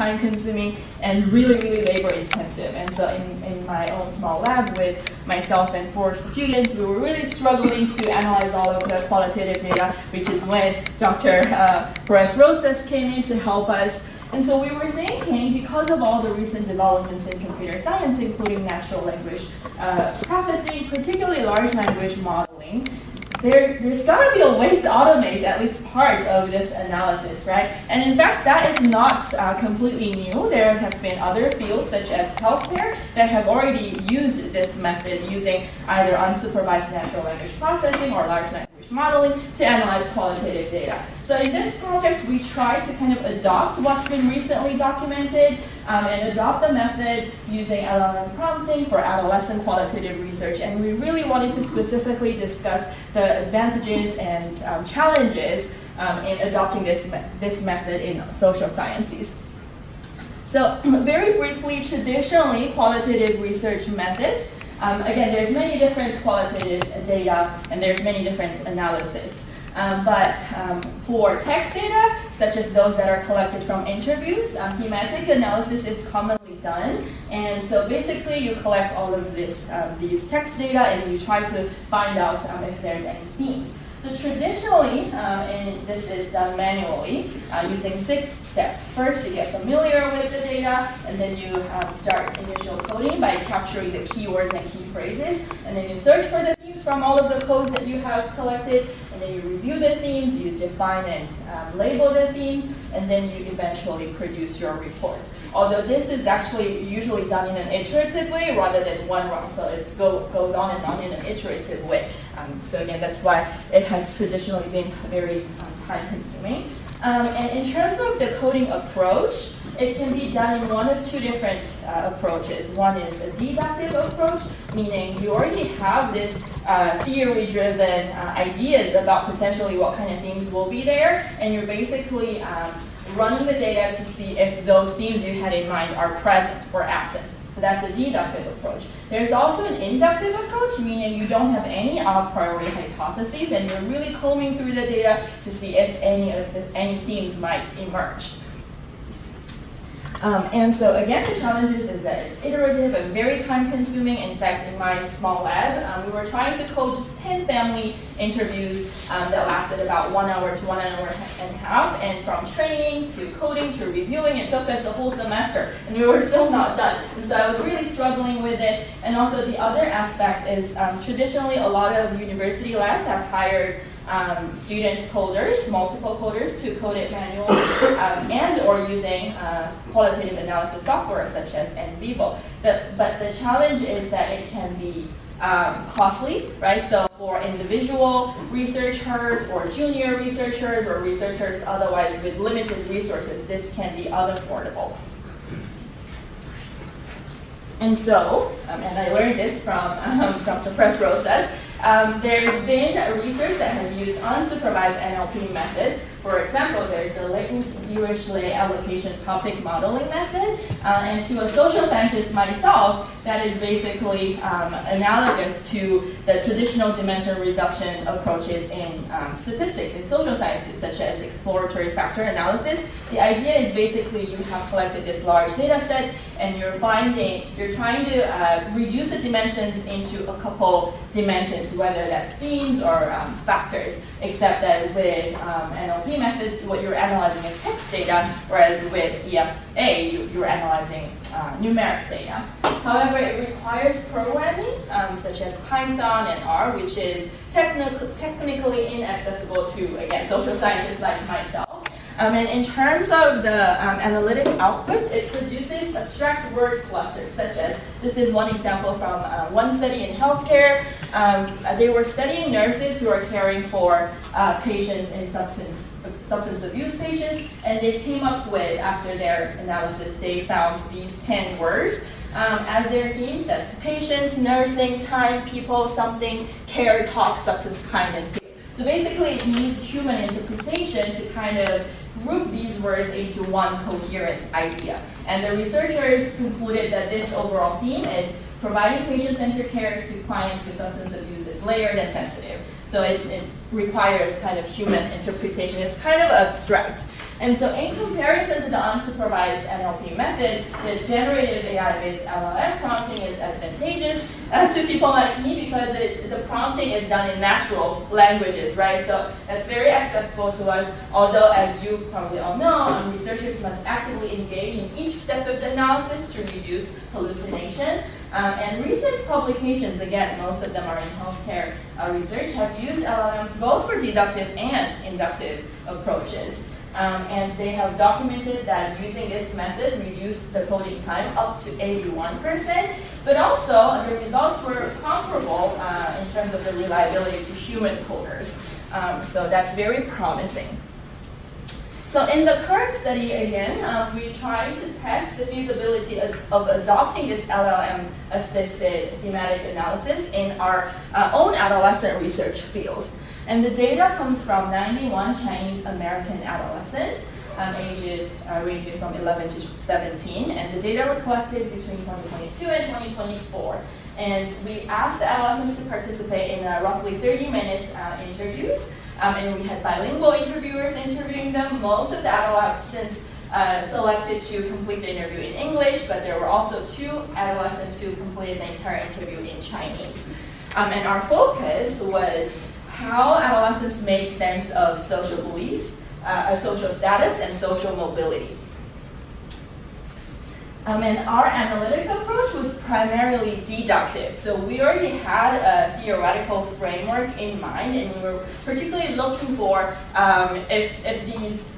time-consuming and really, really labor-intensive. And so in my own small lab with myself and 4 students, we were really struggling to analyze all of the qualitative data, which is when Dr. Perez-Rosas came in to help us. And so we were thinking, because of all the recent developments in computer science, including natural language processing, particularly large language modeling, there's got to be a way to automate at least part of this analysis, right? And in fact, that is not completely new. There have been other fields, such as healthcare, that have already used this method using either unsupervised natural language processing or large language modeling to analyze qualitative data. So in this project, we tried to kind of adopt what's been recently documented and adopt the method using LLM prompting for adolescent qualitative research. And we really wanted to specifically discuss the advantages and challenges in adopting this method in social sciences. So very briefly, traditionally, qualitative research methods, again, there's many different qualitative data and there's many different analysis. But for text data, such as those that are collected from interviews, thematic analysis is commonly done. And so basically you collect all of these text data and you try to find out if there's any themes. So traditionally, and this is done manually, using 6 steps. First, you get familiar with the data, and then you start initial coding by capturing the keywords and key phrases, and then you search for the themes from all of the codes that you have collected, and then you review the themes, you define and label the themes, and then you eventually produce your reports. Although this is actually usually done in an iterative way rather than one run, so it goes on and on in an iterative way. So again, that's why it has traditionally been very time-consuming. And in terms of the coding approach, it can be done in one of 2 different approaches. One is a deductive approach, meaning you already have this theory-driven ideas about potentially what kind of themes will be there, and you're basically running the data to see if those themes you had in mind are present or absent. So that's a deductive approach. There's also an inductive approach, meaning you don't have any a priori hypotheses, and you're really combing through the data to see if any themes might emerge. And so again, the challenges is that it's iterative and very time-consuming. In fact, in my small lab, we were trying to code just 10 family interviews that lasted about 1 hour to 1 hour and a half. And from training to coding to reviewing, it took us a whole semester, and we were still not done. And so I was really struggling with it. And also the other aspect is traditionally a lot of university labs have hired student coders, multiple coders, to code it manually and or using qualitative analysis software such as NVivo. But the challenge is that it can be costly, right? So for individual researchers or junior researchers or researchers otherwise with limited resources, this can be unaffordable. And so, and I learned this from Dr. Perez-Rosas, there's been research that has used unsupervised NLP methods. For example, there's a latent Dirichlet allocation topic modeling method, and to a social scientist myself, that is basically analogous to the traditional dimension reduction approaches in statistics, in social sciences, such as exploratory factor analysis. The idea is basically you have collected this large data set, and you're trying to reduce the dimensions into a couple dimensions, whether that's themes or factors, except that with NLP methods, what you're analyzing is text data, whereas with EFA, you're analyzing numeric data. However, it requires programming, such as Python and R, which is technically inaccessible to, again, social scientists like myself. And in terms of the analytic output, it produces abstract word clusters, such as, this is one example from one study in healthcare. They were studying nurses who are caring for patients in substance abuse patients, and they came up with, after their analysis, they found these 10 words as their themes. That's patients, nursing, time, people, something, care, talk, substance, kind, and peer. So basically, it needs human interpretation to kind of group these words into one coherent idea. And the researchers concluded that this overall theme is providing patient-centered care to clients with substance abuse is layered and sensitive. So it requires kind of human interpretation. It's kind of abstract. And so in comparison to the unsupervised NLP method, the generative AI-based LLM prompting is advantageous to people like me because the prompting is done in natural languages, right? So that's very accessible to us, although as you probably all know, researchers must actively engage in each step of the analysis to reduce hallucination. And recent publications, again, most of them are in healthcare research, have used LLMs both for deductive and inductive approaches. And they have documented that using this method reduced the coding time up to 81%, but also the results were comparable in terms of the reliability to human coders. So that's very promising. So in the current study, again, we tried to test the feasibility of adopting this LLM-assisted thematic analysis in our own adolescent research field. And the data comes from 91 Chinese American adolescents, ages ranging from 11 to 17, and the data were collected between 2022 and 2024. And we asked the adolescents to participate in roughly 30-minute interviews. And we had bilingual interviewers interviewing them. Most of the adolescents selected to complete the interview in English, but there were also 2 adolescents who completed the entire interview in Chinese. And our focus was how adolescents make sense of social beliefs, social status, and social mobility. And our analytic approach was primarily deductive. So we already had a theoretical framework in mind, and we were particularly looking for if these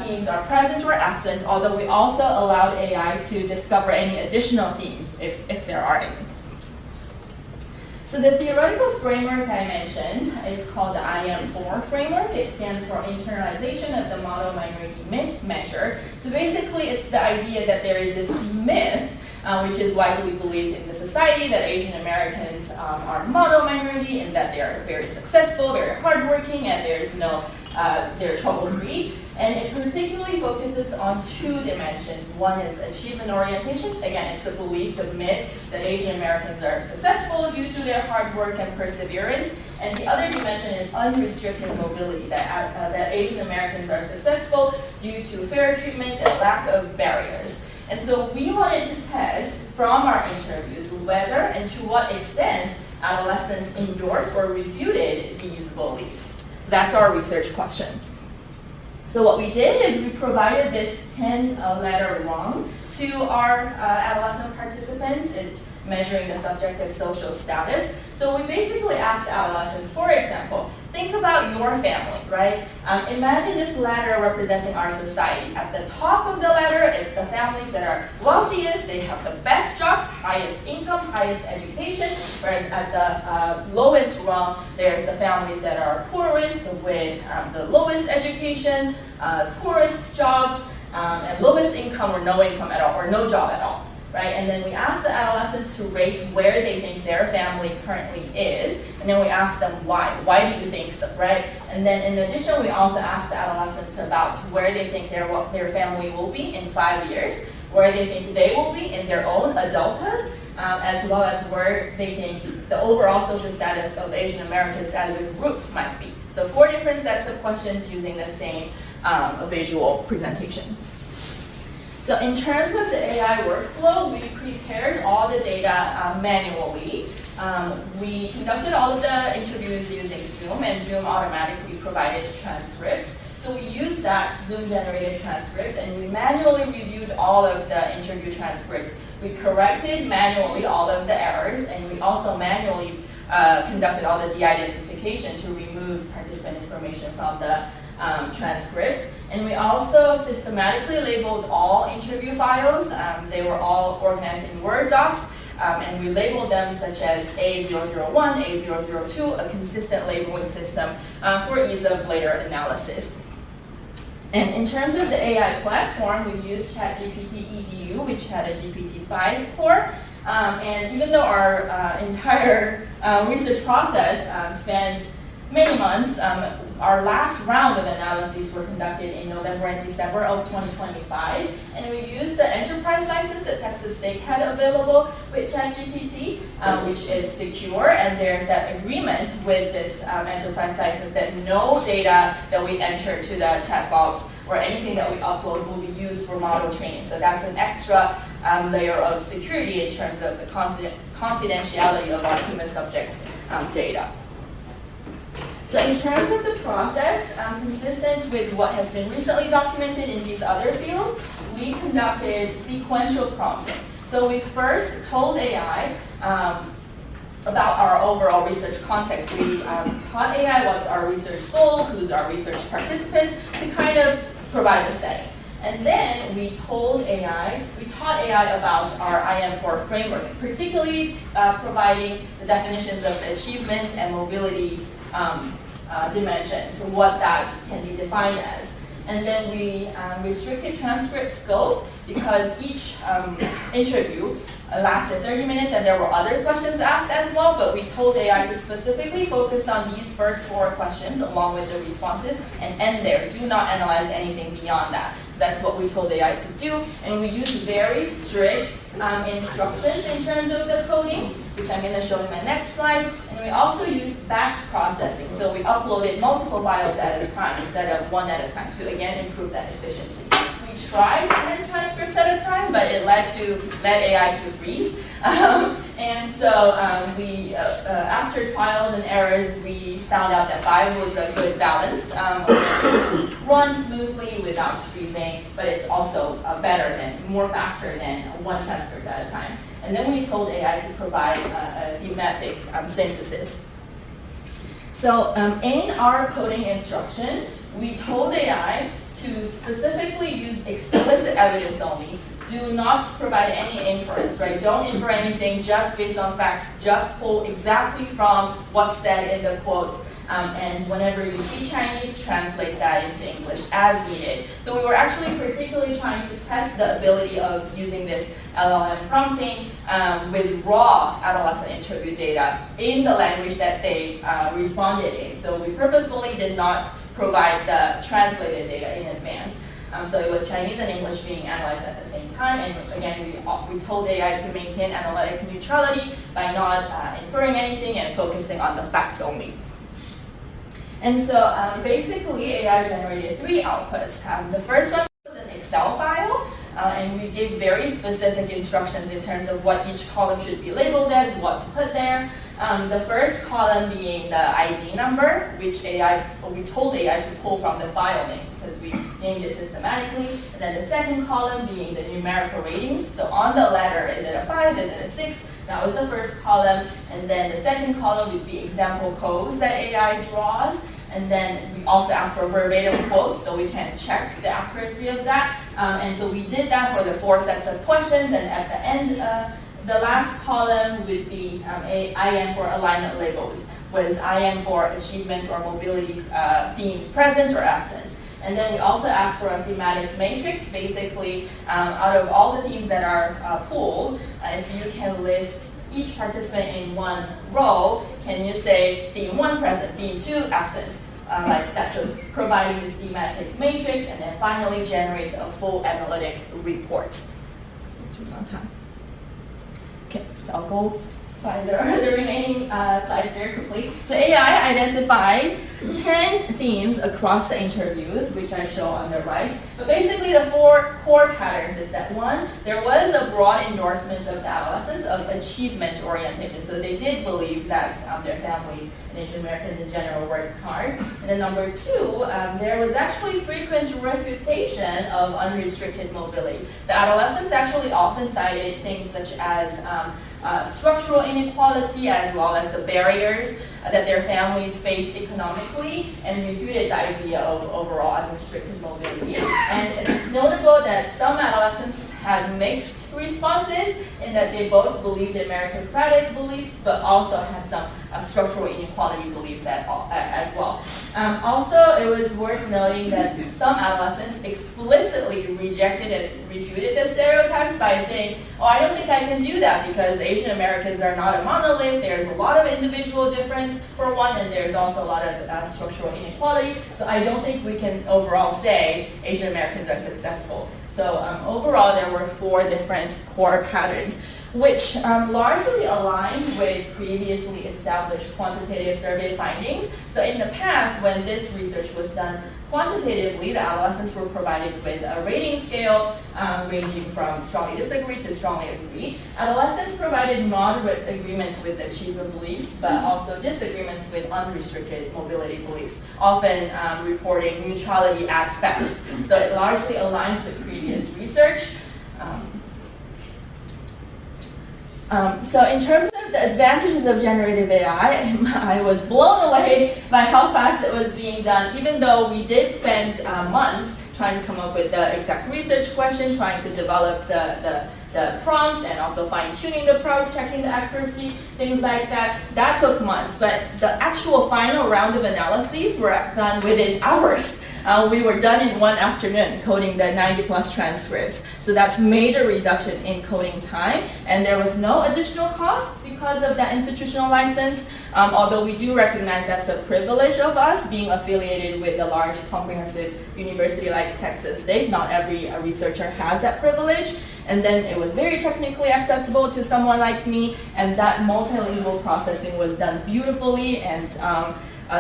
themes are present or absent, although we also allowed AI to discover any additional themes if there are any. So the theoretical framework I mentioned is called the IM4 framework. It stands for internalization of the model minority myth measure. So basically it's the idea that there is this myth, which is widely believed in the society, that Asian Americans are model minority and that they are very successful, very hardworking, and they're trouble-free. And it particularly focuses on 2 dimensions. One is achievement orientation. Again, it's the belief, the myth, that Asian Americans are successful due to their hard work and perseverance. And the other dimension is unrestricted mobility, that Asian Americans are successful due to fair treatment and lack of barriers. And so we wanted to test from our interviews whether and to what extent adolescents endorsed or refuted these beliefs. That's our research question. So what we did is we provided this 10-letter rung to our adolescent participants. It's measuring the subjective social status. So we basically asked adolescents, for example, think about your family, right? Imagine this ladder representing our society. At the top of the ladder is the families that are wealthiest, they have the best jobs, highest income, highest education, whereas at the lowest rung, there's the families that are poorest with the lowest education, poorest jobs, and lowest income or no income at all, or no job at all. Right? And then we ask the adolescents to rate where they think their family currently is, and then we ask them why. Why do you think so, right? And then in addition, we also ask the adolescents about where they think their family will be in 5 years, where they think they will be in their own adulthood, as well as where they think the overall social status of Asian Americans as a group might be. So 4 different sets of questions using the same visual presentation. So in terms of the AI workflow, we prepared all the data manually. We conducted all of the interviews using Zoom, and Zoom automatically provided transcripts. So we used that Zoom-generated transcripts, and we manually reviewed all of the interview transcripts. We corrected manually all of the errors, and we also manually conducted all the de-identification to remove participant information from the transcripts. And we also systematically labeled all interview files. They were all organized in Word docs, and we labeled them such as A001, A002, a consistent labeling system for ease of later analysis. And in terms of the AI platform, we used ChatGPT EDU, which had a GPT-5 core. And even though our entire research process spanned many months. Our last round of analyses were conducted in November and December of 2025, and we used the enterprise license that Texas State had available with ChatGPT, which is secure, and there's that agreement with this enterprise license that no data that we enter to the chat box or anything that we upload will be used for model training. So that's an extra layer of security in terms of the confidentiality of our human subjects data. So in terms of the process, consistent with what has been recently documented in these other fields, we conducted sequential prompting. So we first told AI about our overall research context. We taught AI what's our research goal, who's our research participants, to kind of provide the setting. And then we taught AI about our IM4 framework, particularly providing the definitions of achievement and mobility dimensions, what that can be defined as. And then we restricted transcript scope because each interview lasted 30 minutes and there were other questions asked as well, but we told AI to specifically focus on these first 4 questions along with the responses and end there. Do not analyze anything beyond that. That's what we told AI to do, and we used very strict instructions in terms of the coding, which I'm going to show in my next slide. And we also used batch processing, so we uploaded multiple files at a time instead of one at a time to again improve that efficiency. We tried 10 transcripts at a time, but it led AI to freeze. And so we, after trials and errors, we found out that 5 was a good balance. Run smoothly without freezing, but it's also more faster than 1 transcript at a time. And then we told AI to provide a thematic synthesis. So in our coding instruction, we told AI to specifically use explicit evidence only. Do not provide any inference, right? Don't infer anything just based on facts. Just pull exactly from what's said in the quotes. And whenever you see Chinese, translate that into English as needed. So we were actually particularly trying to test the ability of using this LLM prompting with raw adolescent interview data in the language that they responded in. So we purposefully did not provide the translated data in advance. So it was Chinese and English being analyzed at the same time. And again, we told AI to maintain analytic neutrality by not inferring anything and focusing on the facts only. And so basically, AI generated 3 outputs. The first one was an Excel file, and we gave very specific instructions in terms of what each column should be labeled as, what to put there. The first column being the ID number, which we told AI to pull from the file name because we named it systematically. And then the second column being the numerical ratings. So on the letter, is it a 5, is it a 6? That was the first column. And then the second column would be example codes that AI draws. And then we also asked for verbatim quotes so we can check the accuracy of that. And so we did that for the 4 sets of questions. And at the end, the last column would be IM for alignment labels. Was IM for achievement or mobility themes present or absent? And then we also asked for a thematic matrix. Basically, out of all the themes that are pulled, if you can list each participant in one row, can you say theme 1 present, theme 2 absent, like that? So providing this thematic matrix, and then finally generate a full analytic report. Okay, so I'll go by the remaining slides very quickly. So AI identified 10 themes across the interviews, which I show on the right. But basically the 4 core patterns is that 1, there was a broad endorsement of the adolescents of achievement orientation. So they did believe that their families and Asian Americans in general worked hard. And then number 2, there was actually frequent refutation of unrestricted mobility. The adolescents actually often cited things such as structural inequality as well as the barriers that their families faced economically, and refuted the idea of overall unrestricted mobility. And it's notable that some adolescents had mixed responses in that they both believed in meritocratic beliefs, but also had some structural inequality beliefs as well. Also, it was worth noting that some adolescents explicitly rejected and refuted the stereotypes by saying, oh, I don't think I can do that because Asian Americans are not a monolith. There's a lot of individual difference, for one, and there's also a lot of structural inequality. So I don't think we can overall say Asian Americans are successful. So overall, there were 4 different core patterns, which largely aligned with previously established quantitative survey findings. So in the past, when this research was done quantitatively, the adolescents were provided with a rating scale ranging from strongly disagree to strongly agree. Adolescents provided moderate agreements with achievement beliefs, but also disagreements with unrestricted mobility beliefs, often reporting neutrality at best. So it largely aligns with previous research. So in terms of the advantages of generative AI, I was blown away by how fast it was being done, even though we did spend months trying to come up with the exact research question, trying to develop the prompts, and also fine-tuning the prompts, checking the accuracy, things like that. That took months, but the actual final round of analyses were done within hours. We were done in one afternoon coding the 90+ transcripts. So that's major reduction in coding time. And there was no additional cost because of that institutional license, although we do recognize that's a privilege of us being affiliated with a large comprehensive university like Texas State. Not every researcher has that privilege. And then it was very technically accessible to someone like me, and that multilingual processing was done beautifully, and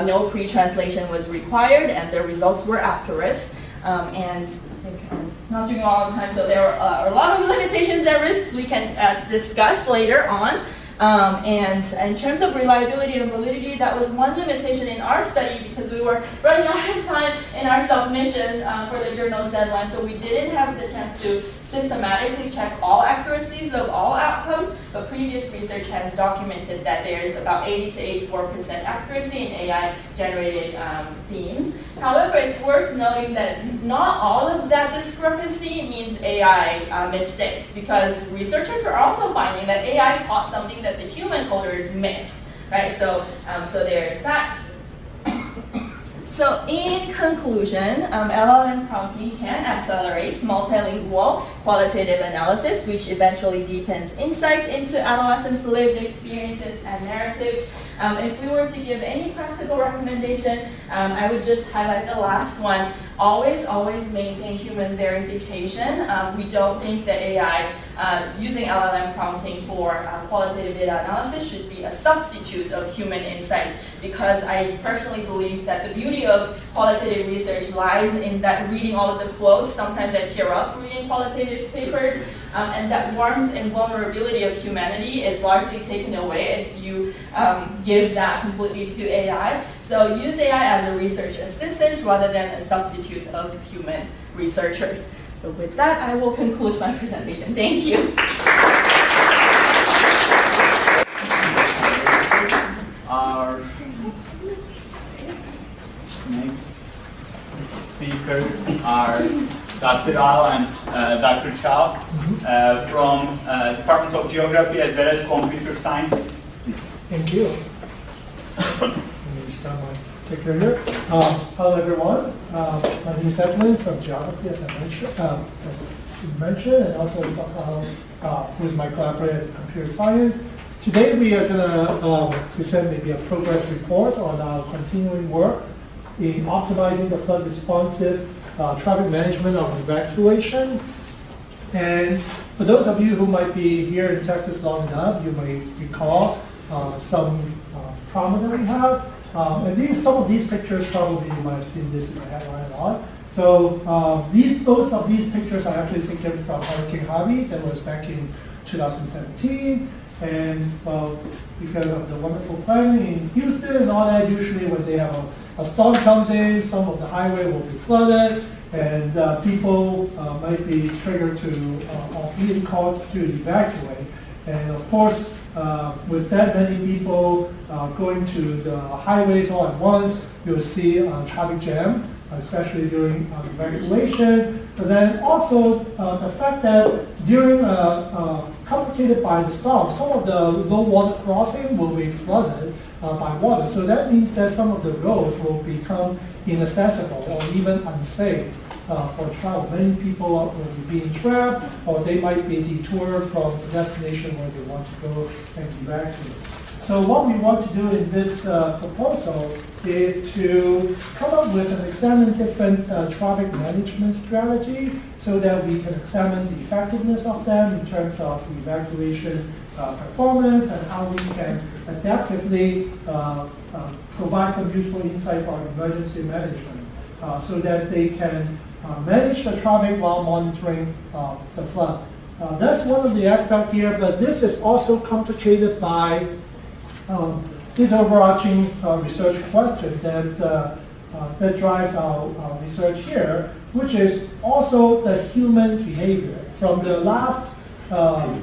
no pre-translation was required, and the results were accurate. And I think I'm not doing all the time, so there are a lot of limitations and risks we can discuss later on. And in terms of reliability and validity, that was one limitation in our study because we were running out of time in our submission for the journal's deadline, so we didn't have the chance to systematically check all accuracies of all outcomes, but previous research has documented that there's about 80 to 84% accuracy in AI-generated themes. However, it's worth noting that not all of that discrepancy means AI mistakes, because researchers are also finding that AI caught something that the human coders missed, right? So there's that. So in conclusion, LLM prompting can accelerate multilingual qualitative analysis, which eventually deepens insight into adolescents' lived experiences and narratives. If we were to give any practical recommendation, I would just highlight the last one. Always maintain human verification. We don't think that AI using LLM prompting for qualitative data analysis should be a substitute of human insight, because I personally believe that the beauty of qualitative research lies in that reading all of the quotes. Sometimes I tear up reading qualitative papers, and that warmth and vulnerability of humanity is largely taken away if you give that completely to AI. So use AI as a research assistant rather than a substitute of human researchers. So with that, I will conclude my presentation. Thank you. Our next speakers are Dr. Al and Dr. Chow from Department of Geography as well as Computer Science. Thank you. Let me start my picture here. Hello, everyone. My name is Edwin from Geography, as I mentioned, and also who is my collaborator in Computer Science. Today, we are going to present maybe a progress report on our continuing work in optimizing the flood responsive traffic management of evacuation. And for those of you who might be here in Texas long enough, you may recall some trauma that we have. And some of these pictures, probably you might have seen this in the headline a lot. So both of these pictures are actually taken from Hurricane Harvey that was back in 2017. And because of the wonderful planning in Houston and all that, usually when they have a storm comes in, some of the highway will be flooded, and people might be triggered to or being called to evacuate. And of course, with that many people going to the highways all at once, you'll see traffic jam, especially during evacuation. But then also the fact that during complicated by the storm, some of the low water crossing will be flooded. by water. So that means that some of the roads will become inaccessible or even unsafe for travel. Many people will be being trapped, or they might be detoured from the destination where they want to go and evacuate. So what we want to do in this proposal is to come up with and examine different traffic management strategy so that we can examine the effectiveness of them in terms of evacuation performance and how we can adaptively provide some useful insight for emergency management so that they can manage the traffic while monitoring the flood. That's one of the aspects here, but this is also complicated by this overarching research question that drives our research here, which is also the human behavior. From the last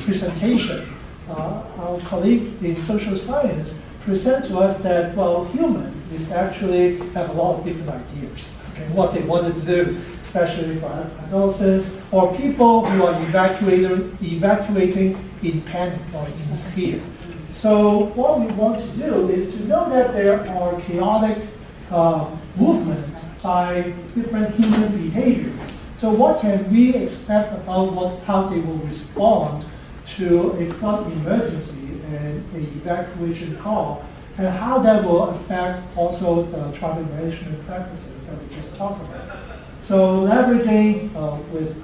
presentation, our colleague in social science present to us that, well, humans is actually have a lot of different ideas, okay, what they wanted to do, especially for adolescents or people who are evacuating in panic or in fear. So what we want to do is to know that there are chaotic movements by different human behaviors. So what can we expect about how they will respond to a flood emergency and an evacuation call, and how that will affect also the traffic management practices that we just talked about. So leveraging with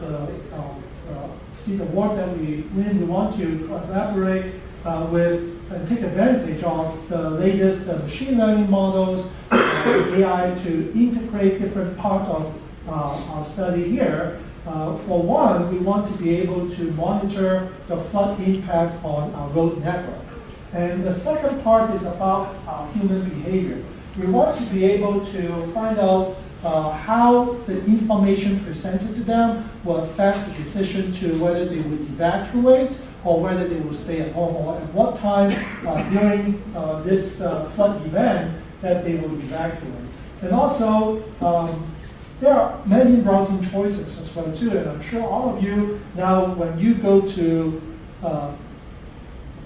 the work that we really want to collaborate with and take advantage of the latest machine learning models, AI, to integrate different parts of our study here. For one, we want to be able to monitor the flood impact on our road network. And the second part is about human behavior. We want to be able to find out how the information presented to them will affect the decision to whether they would evacuate or whether they will stay at home, or at what time during this flood event that they will evacuate. And also, there are many routing choices as well too, and I'm sure all of you now, when you go to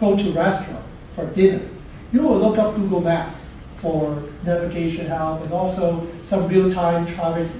restaurant for dinner, you will look up Google Maps for navigation help and also some real-time traffic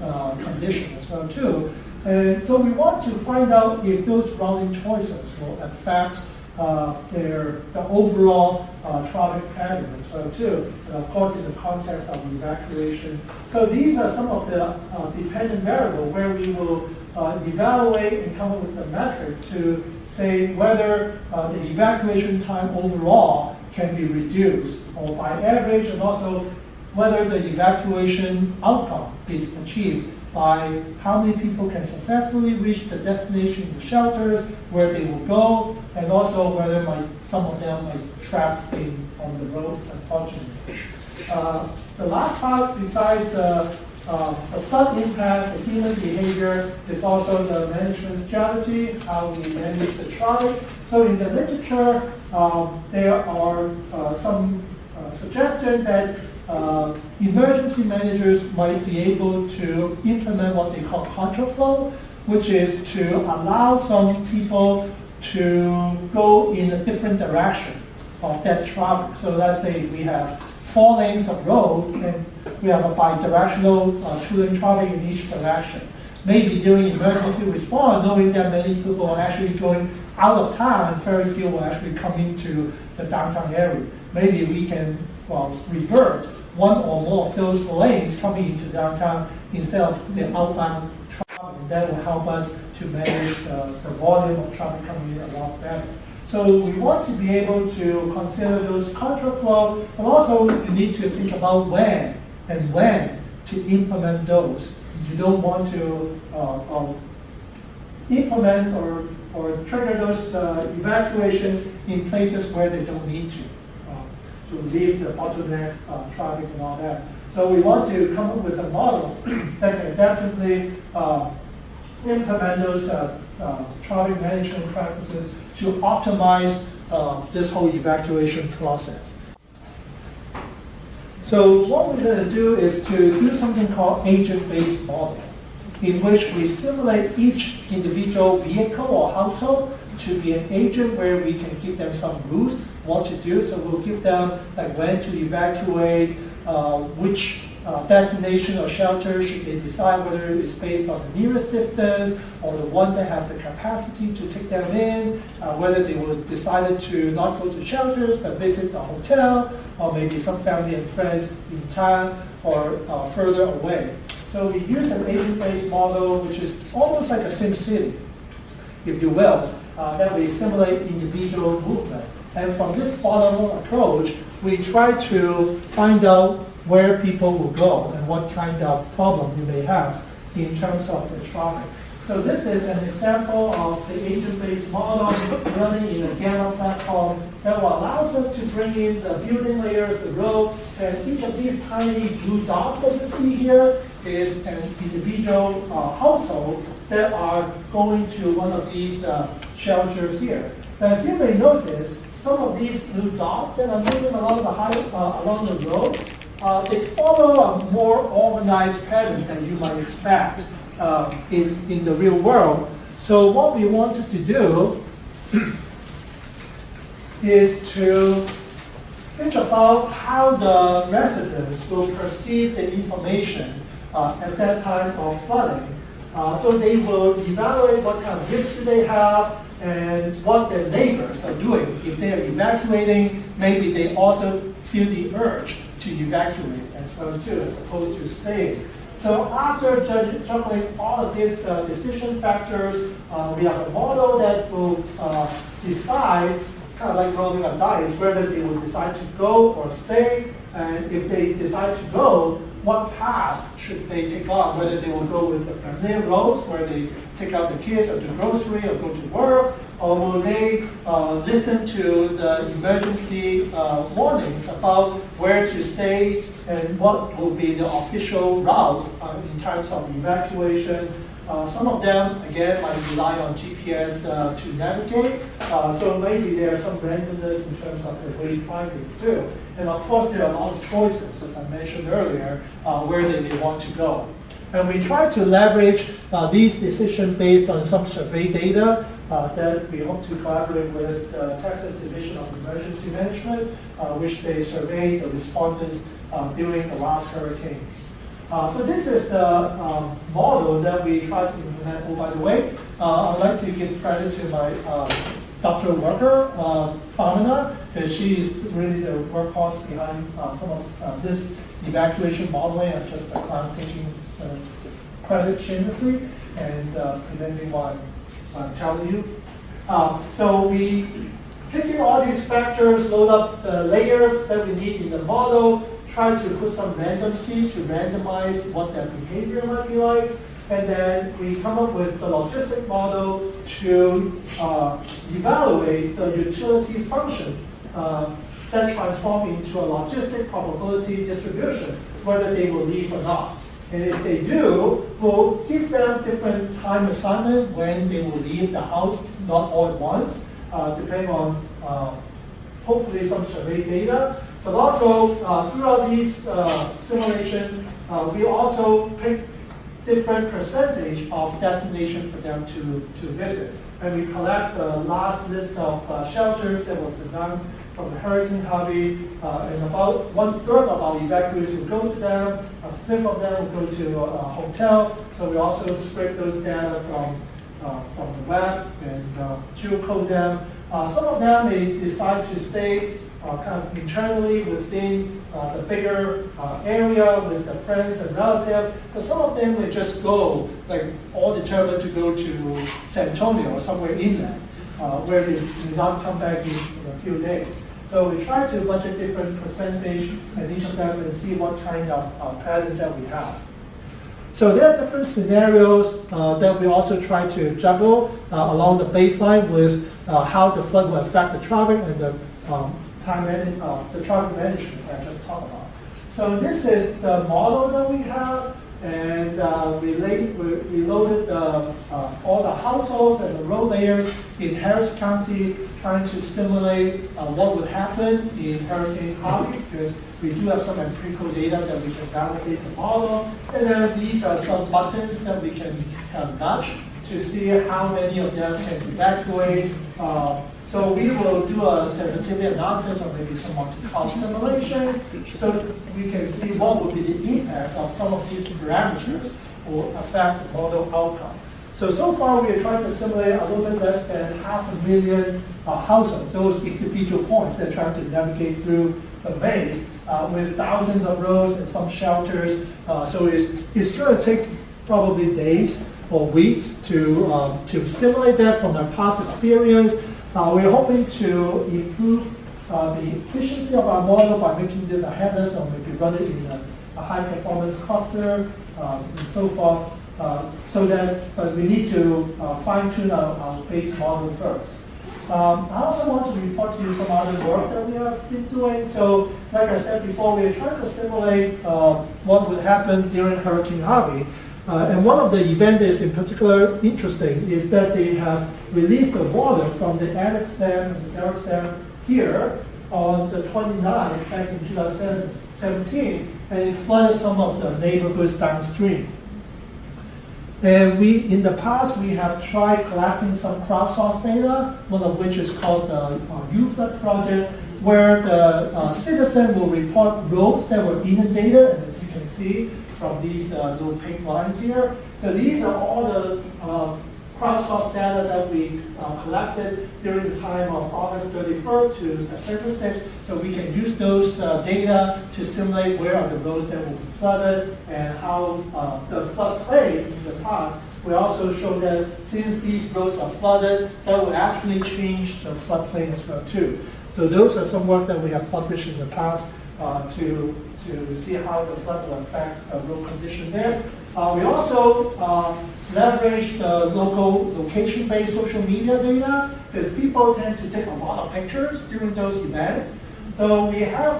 conditions as well too. And so we want to find out if those routing choices will affect the overall traffic pattern as well too, and of course in the context of evacuation. So these are some of the dependent variables where we will evaluate and come up with a metric to say whether the evacuation time overall can be reduced or by average, and also whether the evacuation outcome is achieved by how many people can successfully reach the destination, the shelters, where they will go, and also whether some of them might be trapped on the road, unfortunately. The last part, besides the flood impact, the human behavior, is also the management strategy, how we manage the traffic. So in the literature, there are some suggestions that emergency managers might be able to implement what they call contraflow, which is to allow some people to go in a different direction of that traffic. So let's say we have 4 lanes of road and we have a bi-directional two-lane traffic in each direction. Maybe during emergency response, knowing that many people are actually going out of town and very few will actually come into the downtown area. Maybe we can revert one or more of those lanes coming into downtown instead of the outbound traffic, and that will help us to manage the volume of traffic coming in a lot better. So we want to be able to consider those contraflow, but also you need to think about when to implement those. You don't want to implement or trigger those evacuations in places where they don't need to relieve the bottleneck traffic and all that. So we want to come up with a model that can adaptively implement those traffic management practices to optimize this whole evacuation process. So what we're going to do is to do something called agent-based model, in which we simulate each individual vehicle or household to be an agent where we can give them some rules what to do. So we'll give them like when to evacuate, which destination or shelter should they decide, whether it's based on the nearest distance or the one that has the capacity to take them in, whether they will decide to not go to shelters but visit a hotel, or maybe some family and friends in town or further away. So we use an agent-based model, which is almost like a SimCity, if you will, that we simulate individual movement. And from this bottom-up approach, we try to find out where people will go and what kind of problem you may have in terms of the traffic. So this is an example of the agent-based model running in a Gamma platform that allows us to bring in the building layers, the road, and each of these tiny blue dots that you see here is an individual household that are going to one of these shelters here. As you may notice, some of these blue dots that are moving along the road, they follow a more organized pattern than you might expect in the real world. So what we wanted to do is to think about how the residents will perceive the information at that time of flooding. So they will evaluate what kind of risk do they have and what their neighbors are doing. If they are evacuating, maybe they also feel the urge to evacuate and so too, as opposed to staying. So after juggling all of these decision factors, we have a model that will decide, kind of like rolling a dice, whether they will decide to go or stay, and if they decide to go, what path should they take on, whether they will go with the familiar roads where they take out the kids or do grocery or go to work, or will they listen to the emergency warnings about where to stay and what will be the official route in terms of evacuation. Some of them, again, might rely on GPS to navigate, so maybe there are some randomness in terms of the wayfinding too. And of course, there are a lot of choices, as I mentioned earlier, where they may want to go. And we try to leverage these decisions based on some survey data that we hope to collaborate with the Texas Division of Emergency Management, which they surveyed the respondents during the last hurricane. So this is the model that we tried to implement. Oh, by the way, I'd like to give credit to my Dr. Worker, Famina, because she is really the workhorse behind some of this evacuation modeling. I'm just a clown taking credit shamelessly and presenting what I'm telling you. So we taking all these factors, load up the layers that we need in the model, try to put some randomness to randomize what their behavior might be like, and then we come up with the logistic model to evaluate the utility function that transform into a logistic probability distribution, whether they will leave or not. And if they do, we'll give them different time assignment when they will leave the house, not all at once, depending on hopefully some survey data. But also, throughout these simulations, we also pick different percentage of destination for them to visit. And we collect the last list of shelters that was announced from the Hurricane Harvey, and about 1/3 of our evacuees will go to them, 1/5 of them will go to a hotel. So we also scrape those data from the web and geocode them. Some of them may decide to stay kind of internally within the bigger area with the friends and relatives, but some of them may just go, like all determined to go to San Antonio or somewhere inland, where they do not come back in a few days. So we try to budget different percentage and each of them and see what kind of pattern that we have. So there are different scenarios that we also try to juggle along the baseline with how the flood will affect the traffic and the traffic management I just talked about. So this is the model that we have, and we loaded all the households and the road layers in Harris County, trying to simulate what would happen in Hurricane Harvey, because we do have some empirical data that we can validate the model. And then these are some buttons that we can nudge to see how many of them can evacuate, So we will do a sensitivity analysis or maybe some multi-cloud simulations so we can see what would be the impact of some of these parameters will affect the model outcome. So far we are trying to simulate a little bit less than 500,000 households, those individual points that are trying to navigate through the maze with thousands of roads and some shelters. So it's going to take probably days or weeks to simulate that from our past experience. We're hoping to improve the efficiency of our model by making this a headless or maybe run it in a high-performance cluster and so forth. So that we need to fine-tune our base model first. I also want to report to you some other work that we have been doing. So, like I said before, we are trying to simulate what would happen during Hurricane Harvey. And one of the events that is in particular interesting is that they have released the water from the Alex Dam and the Derrick Dam here on the 29th back in 2017, and it flooded some of the neighborhoods downstream. And in the past, we have tried collecting some crowdsourced data, one of which is called the UFlood project, where the citizen will report roads that were inundated, and as you can see from these little pink lines here. So these are all the crowdsourced data that we collected during the time of August 31st to September 6th. So we can use those data to simulate where are the roads that will be flooded and how the floodplain in the past. We also show that since these roads are flooded, that will actually change the floodplain as well too. So those are some work that we have published in the past to see how the flood will affect road condition there. We also leverage the local location-based social media data because people tend to take a lot of pictures during those events. So we have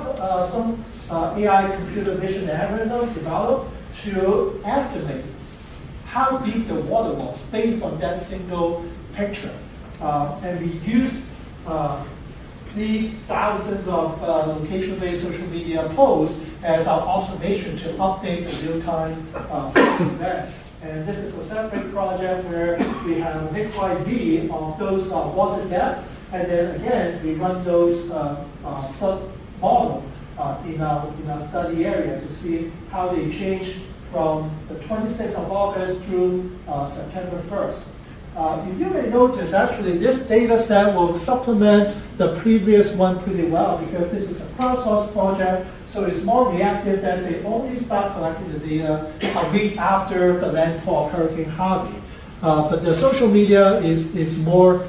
some AI computer vision algorithms developed to estimate how deep the water was based on that single picture. And we use these thousands of location-based social media posts as our observation to update the real-time event. And this is a separate project where we have an XYZ of those water depth, and then again we run those flood model in our study area to see how they change from the 26th of August through September 1st. If you may notice, actually, this data set will supplement the previous one pretty well because this is a crowdsourced project, so it's more reactive that they only start collecting the data a week after the landfall of Hurricane Harvey. But the social media is more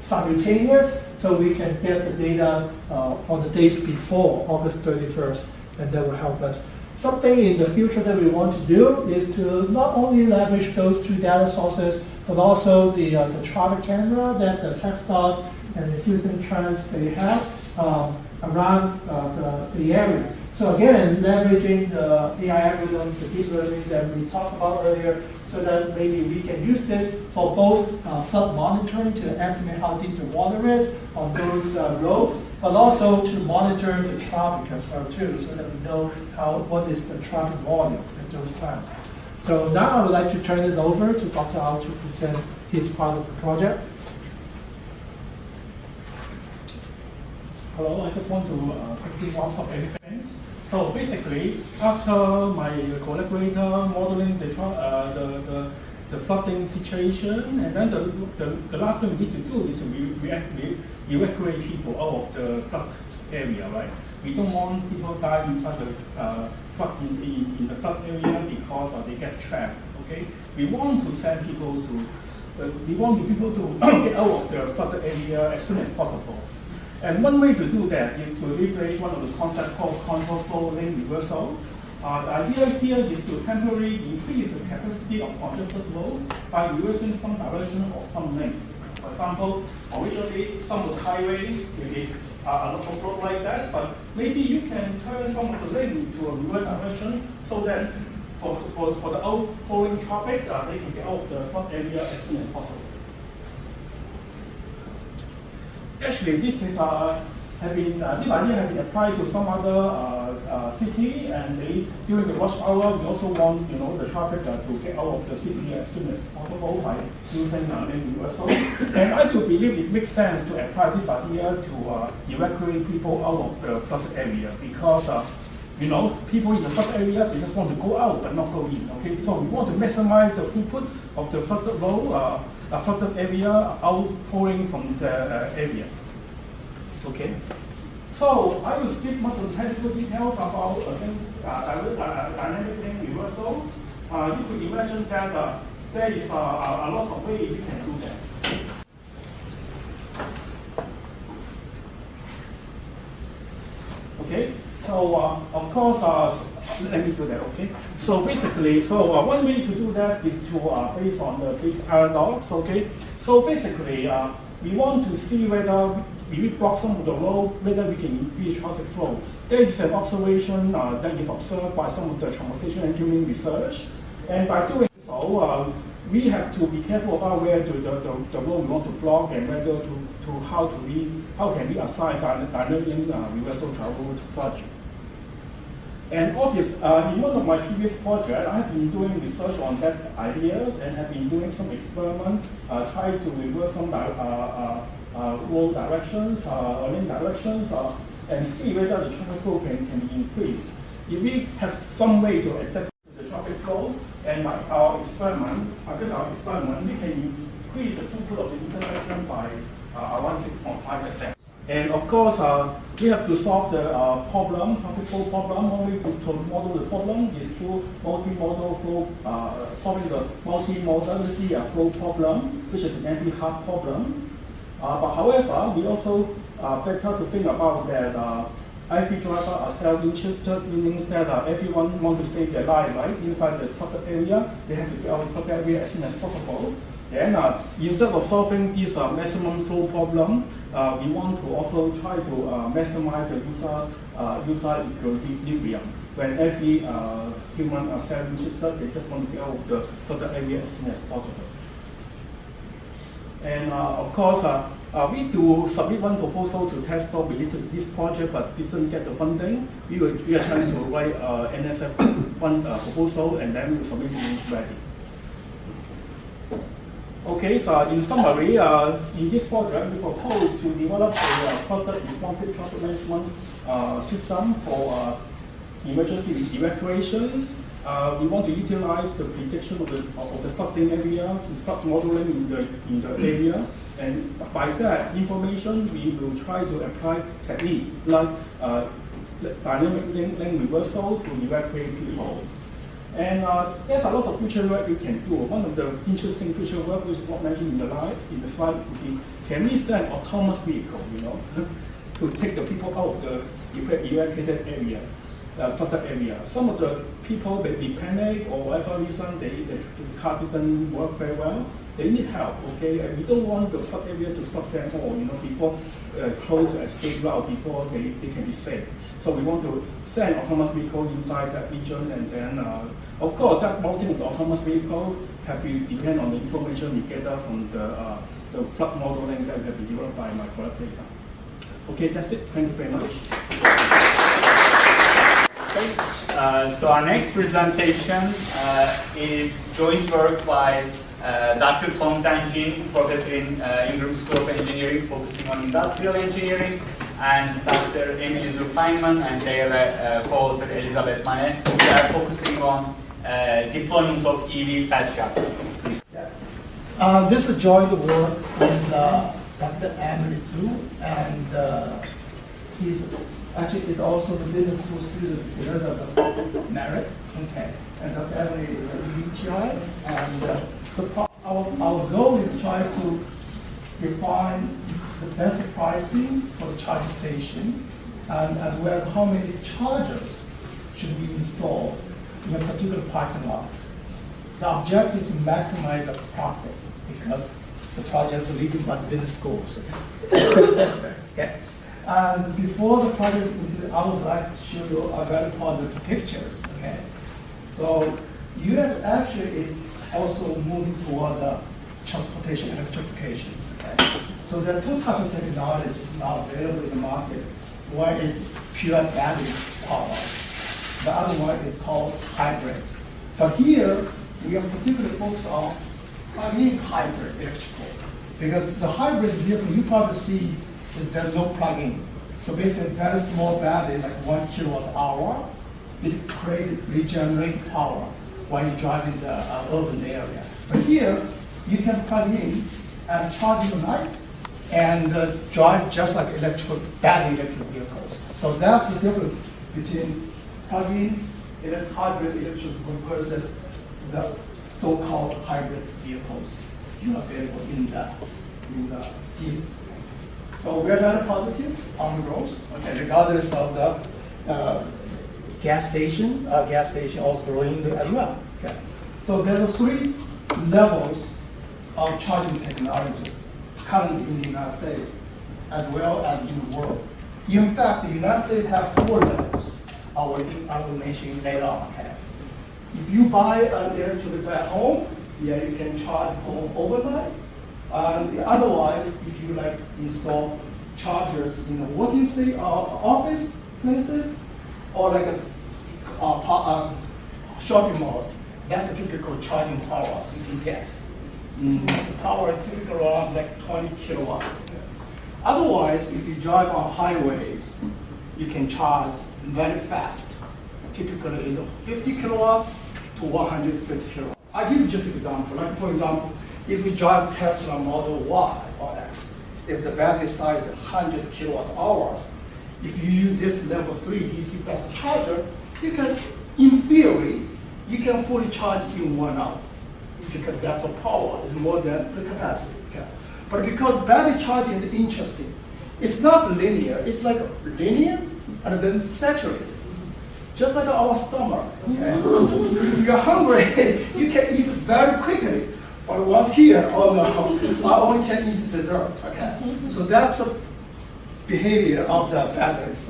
simultaneous, so we can get the data on the days before August 31st, and that will help us. Something in the future that we want to do is to not only leverage those two data sources, but also the traffic camera that the TXST and the Houston Trans they have around the area. So again, leveraging the AI algorithms, the deep learning that we talked about earlier, so that maybe we can use this for both flood monitoring to estimate how deep the water is on those roads, but also to monitor the traffic as well too, so that we know what is the traffic volume at those times. So now I would like to turn it over to Dr. Au to present his part of the project. Hello, I just want to quickly wrap up everything. So basically, after my collaborator modeling the flooding situation, and then the last thing we need to do is we evacuate people out of the flood area, right? We don't want people die inside the flood in the flood area because they get trapped. Okay, we want to send people to we want people to get out of the flooded area as soon as possible. And one way to do that is to leverage one of the concepts called control flow link reversal. The idea here is to temporarily increase the capacity of congested load by reversing some direction or some link. For example, originally some of the highways will be a local road like that, but maybe you can turn some of the link to a reverse direction so that for the outgoing traffic, they can get out of the flood area as soon as possible. Actually, this idea has been applied to some other city, and during the rush hour, we also want the traffic to get out of the city as soon as possible by using lane reversal. And I do believe it makes sense to apply this idea to evacuate people out of the flooded area because people in the flooded area, they just want to go out but not go in. Okay, so we want to maximize the throughput of the flooded road, flooded area outflowing from the area. Okay. So I will skip most of the technical details about dynamic lane reversal. You could imagine that there is a lot of ways you can do that. Okay. So of course, let me do that. Okay. So basically, one way to do that is to based on the Gates paradox. Okay. So basically, we want to see whether if we block some of the road, whether we can increase traffic flow. There is an observation that is observed by some of the transportation engineering research. And by doing so, we have to be careful about where the road we want to block and whether how can we assign dynamic reversal travel to such. And obviously, in one of my previous projects, I have been doing research on that ideas and have been doing some experiments, trying to reverse some road directions, lane directions, and see whether the traffic flow can be increased. If we have some way to adapt the traffic flow, and by our experiment, we can increase the throughput of the intersection by around 6.5%. And of course, we have to solve the traffic flow problem. One way to model the problem is through multimodal flow, solving the multimodality flow problem, which is an anti-hub problem. But however, we also better to think about that every driver are self-interested, meaning that everyone wants to save their life, right? Inside the target area, they have to get out of the target area as soon as possible. Then instead of solving this maximum flow problem, we want to also try to maximize the user equilibrium. When every human are self-interested, they just want to get out of the target area as soon as possible. And of course, we do submit one proposal to test stop related to this project, but didn't get the funding. We are trying to write NSF fund proposal, and then we submit it ready. Okay, so in summary, in this project, we propose to develop a flooded responsive traffic management system for emergency evacuations. We want to utilize the prediction of the flooding area, flood modeling in the area, and by that information, we will try to apply technique like dynamic lane reversal to evacuate people. And there's a lot of future work you can do. One of the interesting future work, which is not mentioned in the slide, would be, can we send autonomous vehicle, to take the people out of the evacuated area, flooded area. Some of the people, they panic or whatever reason, the car didn't work very well. They need help, okay? And we don't want the flood area to flood them all, before close the escape route, before they can be safe. So we want to send autonomous vehicle inside that region, and then, of course, that mounting of the autonomous vehicle have to depend on the information we gather from the flood modeling that have been developed by my collaborator. Okay, that's it. Thank you very much. So our next presentation is joint work by Dr. Tong Tanjin, professor in Ingram School of Engineering, focusing on industrial engineering, and Dr. Emily Zurfeinman and their co-author Elizabeth Mane, who are focusing on deployment of EV fast chargers. This is joint work with Dr. Emily too, and he's actually also the business school student Elizabeth Merritt. Okay, and Dr. Emily is a UTI, and our goal is to try to define the best pricing for the charging station, and as well as how many chargers should be installed in a particular parking lot. The objective is to maximize the profit because the project is leading by the business schools. Okay. And before the project, I would like to show you a very positive pictures. Okay. So U.S. actually is also moving toward the transportation electrification. Okay? So there are two types of technology now available in the market. One is pure battery power, The other one is called hybrid. But here, we are particularly focused on plug-in hybrid electrical. Because the hybrid vehicle, you probably see is there's no plug-in. So basically, very small battery, like 1 kilowatt hour, it regenerates power while you drive in the urban area. But here, you can plug in and charge in the night and drive just like battery electric vehicles. So that's the difference between plug-in hybrid electric vehicle versus the so-called hybrid vehicles available in the field. So we're very positive on the growth, okay, regardless of the gas station also growing as well. Okay. So there are 3 levels of charging technologies currently in the United States as well as in the world. In fact, the United States have 4 levels. I will mention later on. Okay. If you buy an electric vehicle at home, yeah, you can charge home overnight. Otherwise, if you like install chargers in the working state office places or like a shopping malls, that's a typical charging power you can get. The power is typically around like 20 kilowatts. Otherwise, if you drive on highways, you can charge very fast. Typically, 50 kilowatts to 150 kilowatts. I'll give you just an example. Like for example, if you drive Tesla Model Y or X, if the battery size is 100 kilowatt hours, if you use this level 3 DC fast charger, you can, in theory, you can fully charge in 1 hour. Because that's a power, is more than the capacity. Okay? But because battery charging is interesting, it's not linear, it's like linear and then saturated. Just like our stomach. Okay? If you're hungry, you can eat very quickly. But once here, oh no, I only can eat dessert. Okay? So that's a behavior of the batteries.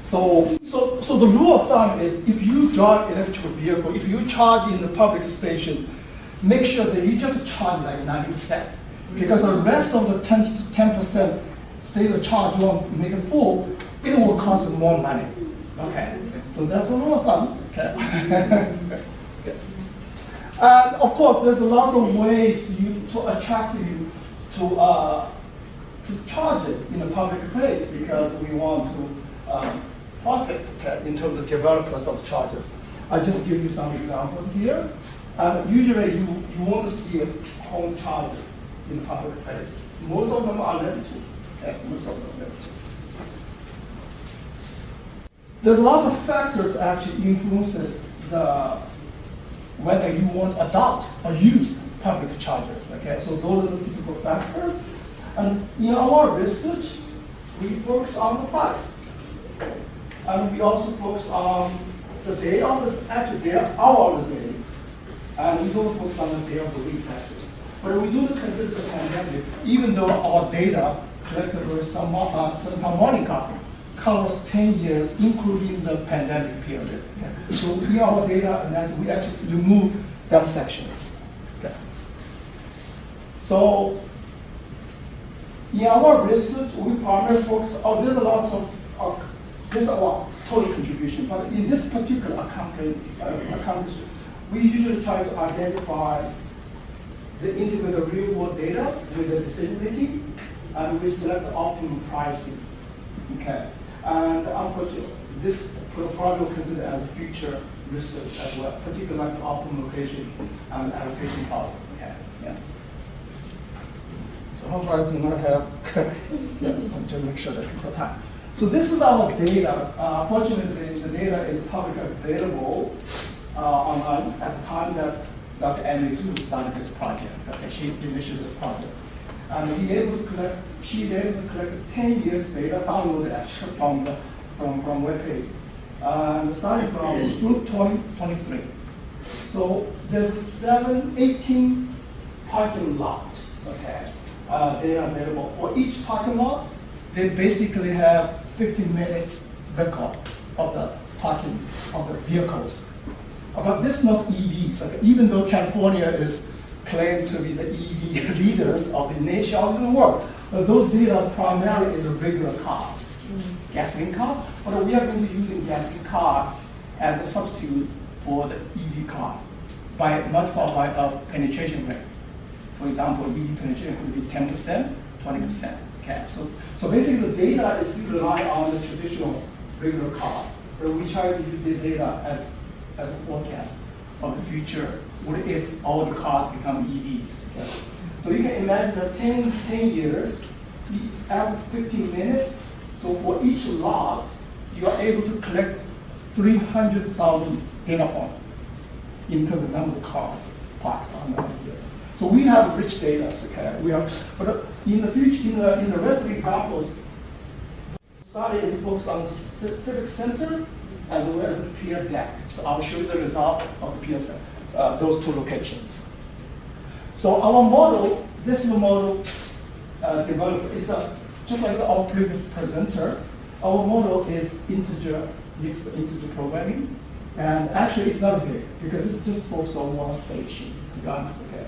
So the rule of thumb is if you drive electric vehicle, if you charge in the public station, make sure that you just charge like 90%. Because the rest of the 10%, say the charge won't make it full, it will cost more money. Okay, so that's the rule of thumb. Okay. Yes. And of course, there's a lot of ways to attract you to charge it in a public place because we want to profit in terms of developers of chargers. I'll just give you some examples here. Usually you won't see a home charger in a public place. Most of them are limited. Okay? Most of them are limited. There's a lot of factors actually influences whether you want to adopt or use public chargers. Okay, so those are the typical factors. And in our research, we focus on the price, and we also focus on the day of the hour of the day, and we don't focus on the day of the week actually. But we do consider the pandemic, even though our data collected with Santa Monica covers 10 years, including the pandemic period. Okay. So in our data analysis, we actually remove them sections. Okay. So in our research, we primarily focus on, there's a lot of this our total contribution, but in this particular accomplishment, we usually try to identify the individual real-world data with the decision making, and we select the optimum pricing. Okay. And unfortunately, this will probably consider as future research as well, particularly like optimal location and allocation problem. Okay. Yeah. So hopefully I do not have to make sure that people have time. So this is our data. Fortunately, the data is publicly available online at the time that Dr. Emily Su started this project. Okay, she initiated this project. And she able to collect 10 years data downloaded actually from webpage, starting from June 2023. So there's 18 parking lots, okay, data available. For each parking lot, they basically have 15 minutes record of the parking of the vehicles. But this is not EVs, okay? Even though California is claimed to be the EV leaders of the nation of the world. But those data primarily is the regular cars, gasoline cars. But we are going to be using gasoline cars as a substitute for the EV class by multiplied by a penetration rate. For example, EV penetration could be 10%, 20%. Okay, so basically the data is rely on the traditional regular car, but we try to use the data as a forecast of the future. What if all the cars become EVs? Okay? So you can imagine that 10 years, every 15 minutes, so for each lot, you are able to collect 300,000 data points into the number of cars parked on the year. So we have rich data, okay? But in the future, in the rest of the examples, the study is focused on the civic center as well as the pier deck. So I'll show you the result of the pier center, those two locations. So our model, this is the model developed. It's just like our previous presenter. Our model is integer mixed integer programming, and actually it's not big because it's just focused on one station. To be honest, okay.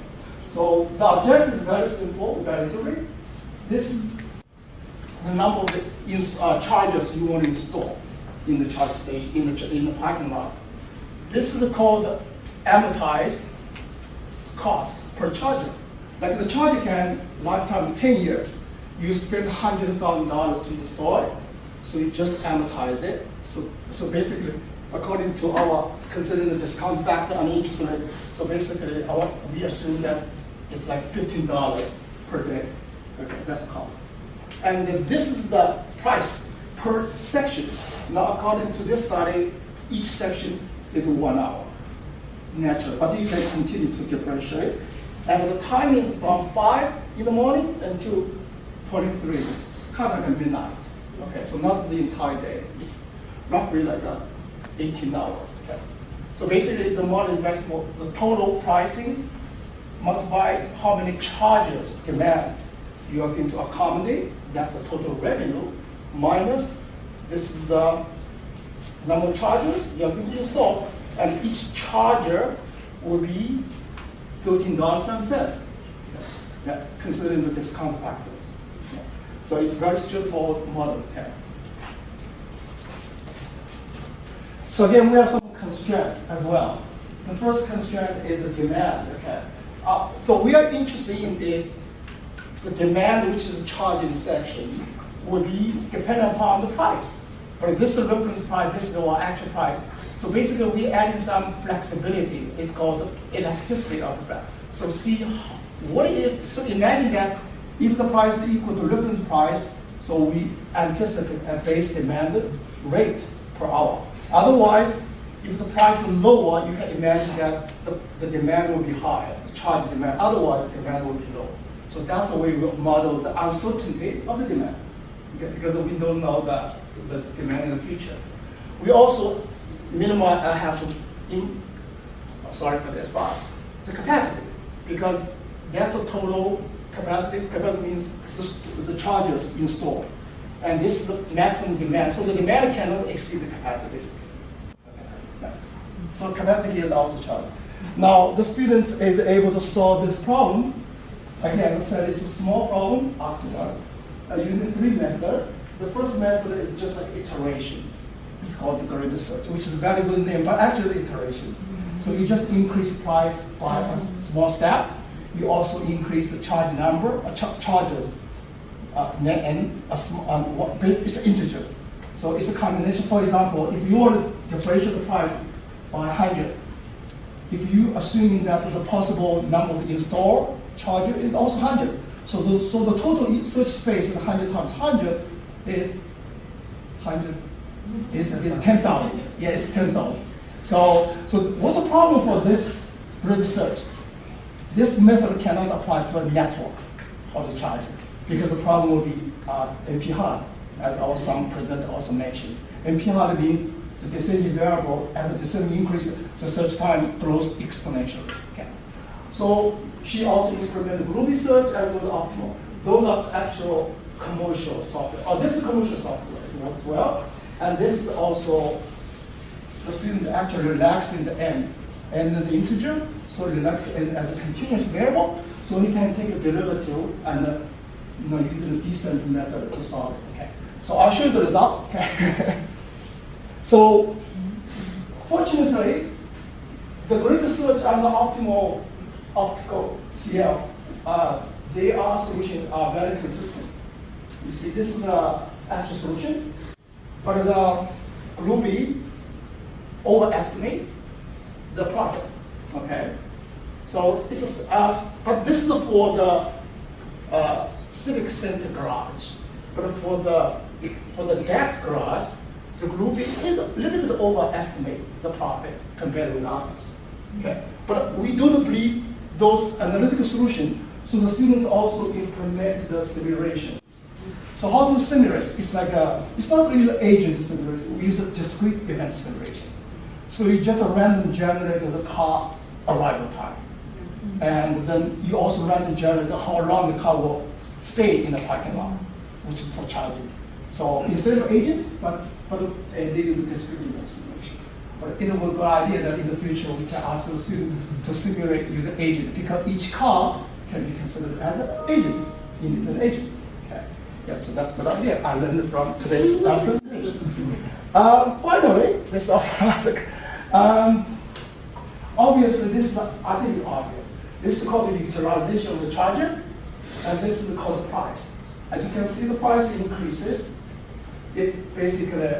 So the objective is very simple, very easy. This is the number of chargers you want to install in the charge station, in the parking lot. This is called amortized cost per charger. Like the charger can lifetime is 10 years. You spend $100,000 to install it, so you just amortize it. So basically, according to our considering the discount factor and interest rate, so basically we assume that it's like $15 per day. Okay, that's the cost. And then this is the price per section. Now, according to this study, each section is 1 hour, naturally. But you can continue to differentiate. And the timing is from 5 in the morning until 23, kind of like midnight. Okay, so not the entire day. It's roughly like 18 hours. Okay. So basically, the model is very small. The total pricing multiply how many charges demand you are going to accommodate. That's the total revenue minus this is the number of chargers you are going to install, and each charger will be $13.07. Yeah, considering the discount factors. Yeah. So it's very straightforward model. Okay. So again, we have some constraint as well. The first constraint is the demand. Okay. So we are interested in is the demand, which is a charging section, will be dependent upon the price. But this is the reference price, this is our actual price. So basically, we adding some flexibility. It's called elasticity of the price. So see what if, so imagine that if the price is equal to reference price, so we anticipate a base demand rate per hour. Otherwise, if the price is lower, you can imagine that the demand will be higher, the charge demand. Otherwise, the demand will be low. So that's the way we model the uncertainty of the demand, okay, because we don't know the demand in the future. We also minimize, have to, sorry for this, but the capacity, because that's a total capacity. Capacity means the chargers installed. And this is the maximum demand. So the demand cannot exceed the capacity. Okay. So capacity is also charged. Now, the students is able to solve this problem. Again, I said it's a small problem afterward. Using 3 methods. The first method is just like iterations. It's called the grid search, which is a very good name, but actually iteration. So you just increase price by a small step. You also increase the charge number, charges, and it's integers. So it's a combination. For example, if you want to differentiate the price by 100, if you assuming that the possible number of installed charger is also 100. So the total search space is 100 times 100 is 100 is 10,000. Yeah, it's 10,000. So what's the problem for this grid search? This method cannot apply to a network of the charger because the problem will be NP hard, as our some presenter also mentioned. NP hard means the decision variable, as the decision increases, the search time grows exponentially. Okay. So she also implemented Ruby search as well as optimal. Those are actual commercial software. This is commercial software. It works well. And this is also the student actually relaxing the n. N is the integer, so relax n as a continuous variable. So he can take a derivative and using the descent method to solve it. Okay. So I'll show you the result. Okay. So fortunately, the grid search and the optimal optical CL, their solutions are very consistent. You see, this is the actual solution, but the Ruby overestimate the profit. Okay, so it's but this is for the civic center garage, but for the deck garage, the Ruby is a little bit overestimate the profit compared with others. Okay, but we don't believe those analytical solutions, so the students also implement the simulations. So how to simulate? It's like it's not really an agent simulation. We use a discrete event simulation. So you just random generate the car arrival time, and then you also random generate how long the car will stay in the parking lot, which is for charging. So instead of agent, but they do the discrete event simulation. But it was a good idea that in the future we can ask the students to simulate with the agent, because each car can be considered as an agent, independent agent. Okay. Yeah, so that's a good idea. I learned from today's presentation. Finally, this is classic. Obviously, this is, I think it's obvious. This is called the utilization of the charger, and this is called the price. As you can see, the price increases. It basically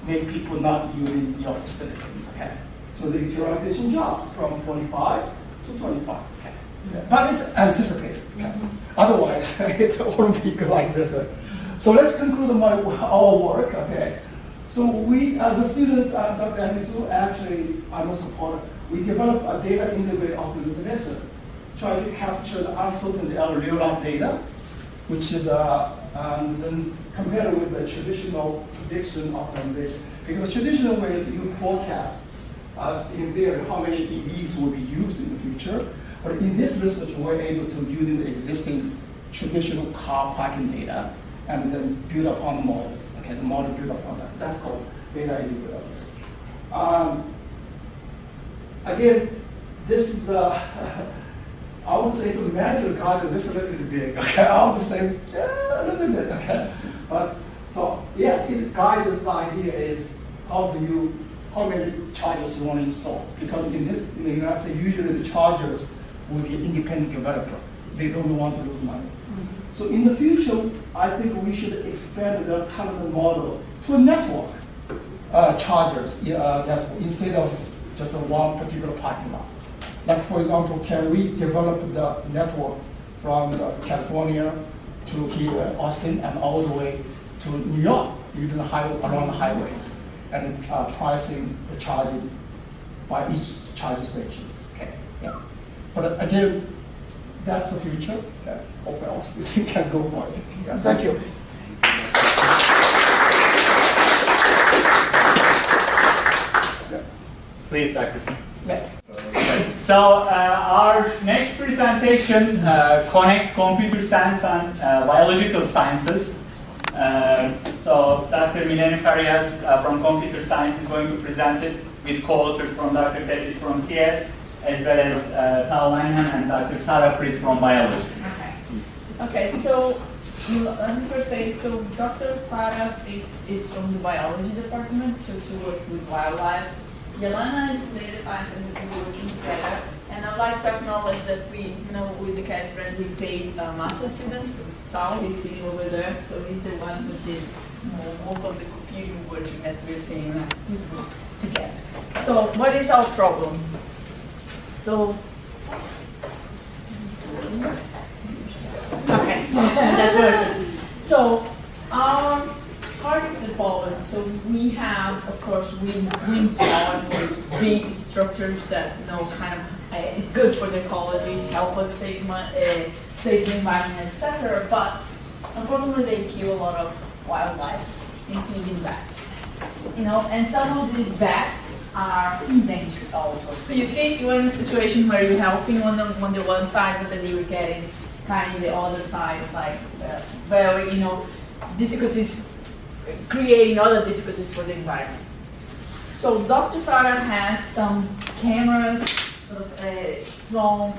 make people not using your facilities. Okay, so the utilization drops from 45 to 25. Okay, but it's anticipated. Okay, otherwise it won't be like this. So let's conclude our work. Okay, so we as the students at Dr. Amizu, actually I'm a supporter. We develop a data integrated optimization, try to capture the uncertainty of real-life data, which is and then compare with the traditional prediction optimization. Because the traditional way is you forecast, in theory, how many EVs will be used in the future. But in this research, we're able to use the existing traditional car parking data and then build upon the model. Okay, the model built upon that. That's called data integrated. Again, this is I would say it's a manual guide. This is a little bit big. Okay, I would say a little bit. Okay, but so yes, it guides the idea is how many chargers you want to install, because in the United States usually the chargers will be independent developer. They don't want to lose money. So in the future, I think we should expand the kind of model to a network chargers that instead of just one particular parking lot. Like for example, can we develop the network from California to here, Austin, and all the way to New York, using around the highways, and pricing the charging by each charging stations. Okay. Yeah. But again, that's the future. Yeah. Hopefully, all students can go for it. Yeah. Thank you. Yeah. Please, Dr. Feng. Yeah. So our next presentation connects computer science and biological sciences. So Dr. Milene Farias from computer science is going to present it with co-authors from Dr. Tesic from CS, as well as Chow and Dr. Sarah Fritts from biology. Okay, so let me first say, so Dr. Sarah is from the biology department, so she works with wildlife. Yelena is data science, and we're working together. And I'd like to acknowledge that we, with the CADS grant, we paid master students. Sal is sitting over there, so he's the one who did most of the computing work that we're seeing together. So, what is our problem? So, okay, that worked. So, our part is the following. So we have, of course, wind power with big structures that kind of it's good for the ecology, help us save the environment, etc. But unfortunately, they kill a lot of wildlife, including bats. And some of these bats are endangered also. So you see, you're in a situation where you're helping on the one side, but then you're getting kind of the other side, like very difficulties. Creating other difficulties for the environment. So Dr. Sarah has some cameras from,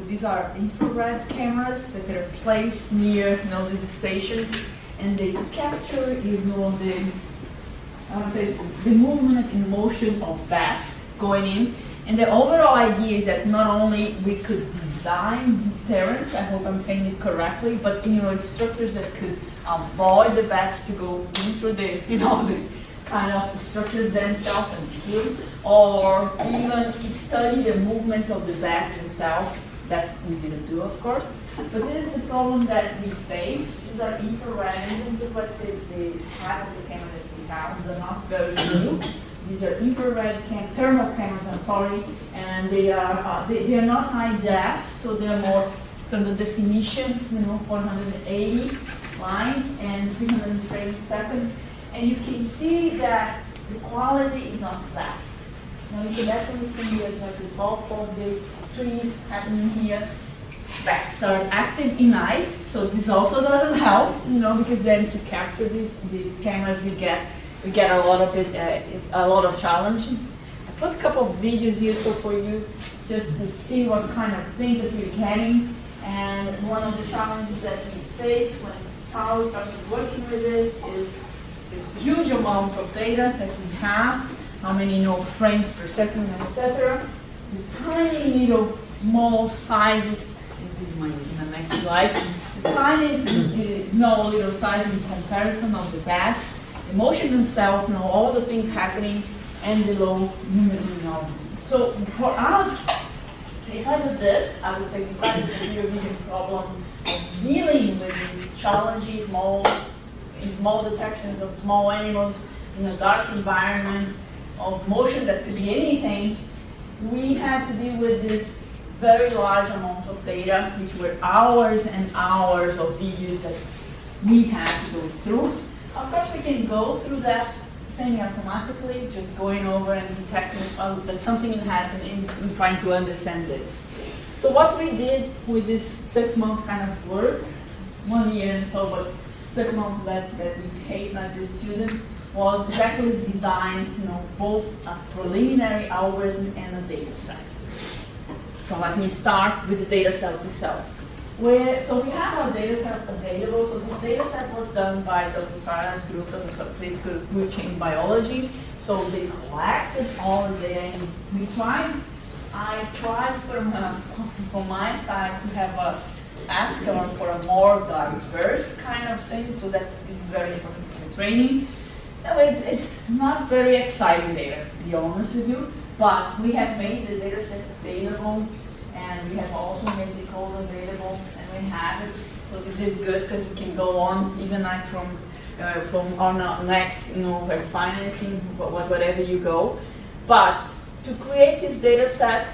these are infrared cameras that are placed near, these stations, and they capture, the I want to say, the movement and motion of bats going in. And the overall idea is that not only we could design parents, I hope I'm saying it correctly, but structures that could avoid the bats to go into the the kind of structures themselves and kill, or even study the movements of the bats themselves. That we didn't do, of course. But this is the problem that we face. These are infrared. Look at the type of the camera that we have. They're not very new. These are infrared thermal cameras, I'm sorry, and they are not high def, so they're more standard definition, 480 lines and 300 frames seconds. And you can see that the quality is not fast. Now you can definitely see here like the bulk of the trees happening here. Bats are active in night, so this also doesn't help, because then to capture these cameras we get a lot of challenge. I put a couple of videos here for you just to see what kind of things that we're getting. And one of the challenges that we face when Chow started working with this is the huge amount of data that we have, how many frames per second, etc. The tiny little small sizes. This is my next slide. The tiny little size in comparison of the bats. The motion themselves, all the things happening, and the low movement. So for us, besides this, I would say besides the computer vision problem of dealing with these challenging small detections of small animals in a dark environment, of motion that could be anything, we had to deal with this very large amount of data, which were hours and hours of videos that we had to go through. Of course, we can go through that semi-automatically, just going over and detecting that something happened and trying to understand this. So what we did with this 6 months kind of work, 1 year and so, but 6 months that we paid like the student, was exactly design, both a preliminary algorithm and a data set. So let me start with the data set itself. So we have our data set available. So this data set was done by the Farias group, the Fritts group, which in biology. So they collected all the data and I tried from my side to have ask for a more diverse kind of thing, so that this is very important for training. No, it's not very exciting data, to be honest with you, but we have made the data set available, and we have also made the code available, and we have it. So this is good because we can go on even like from our next, financing, whatever you go. But to create this data set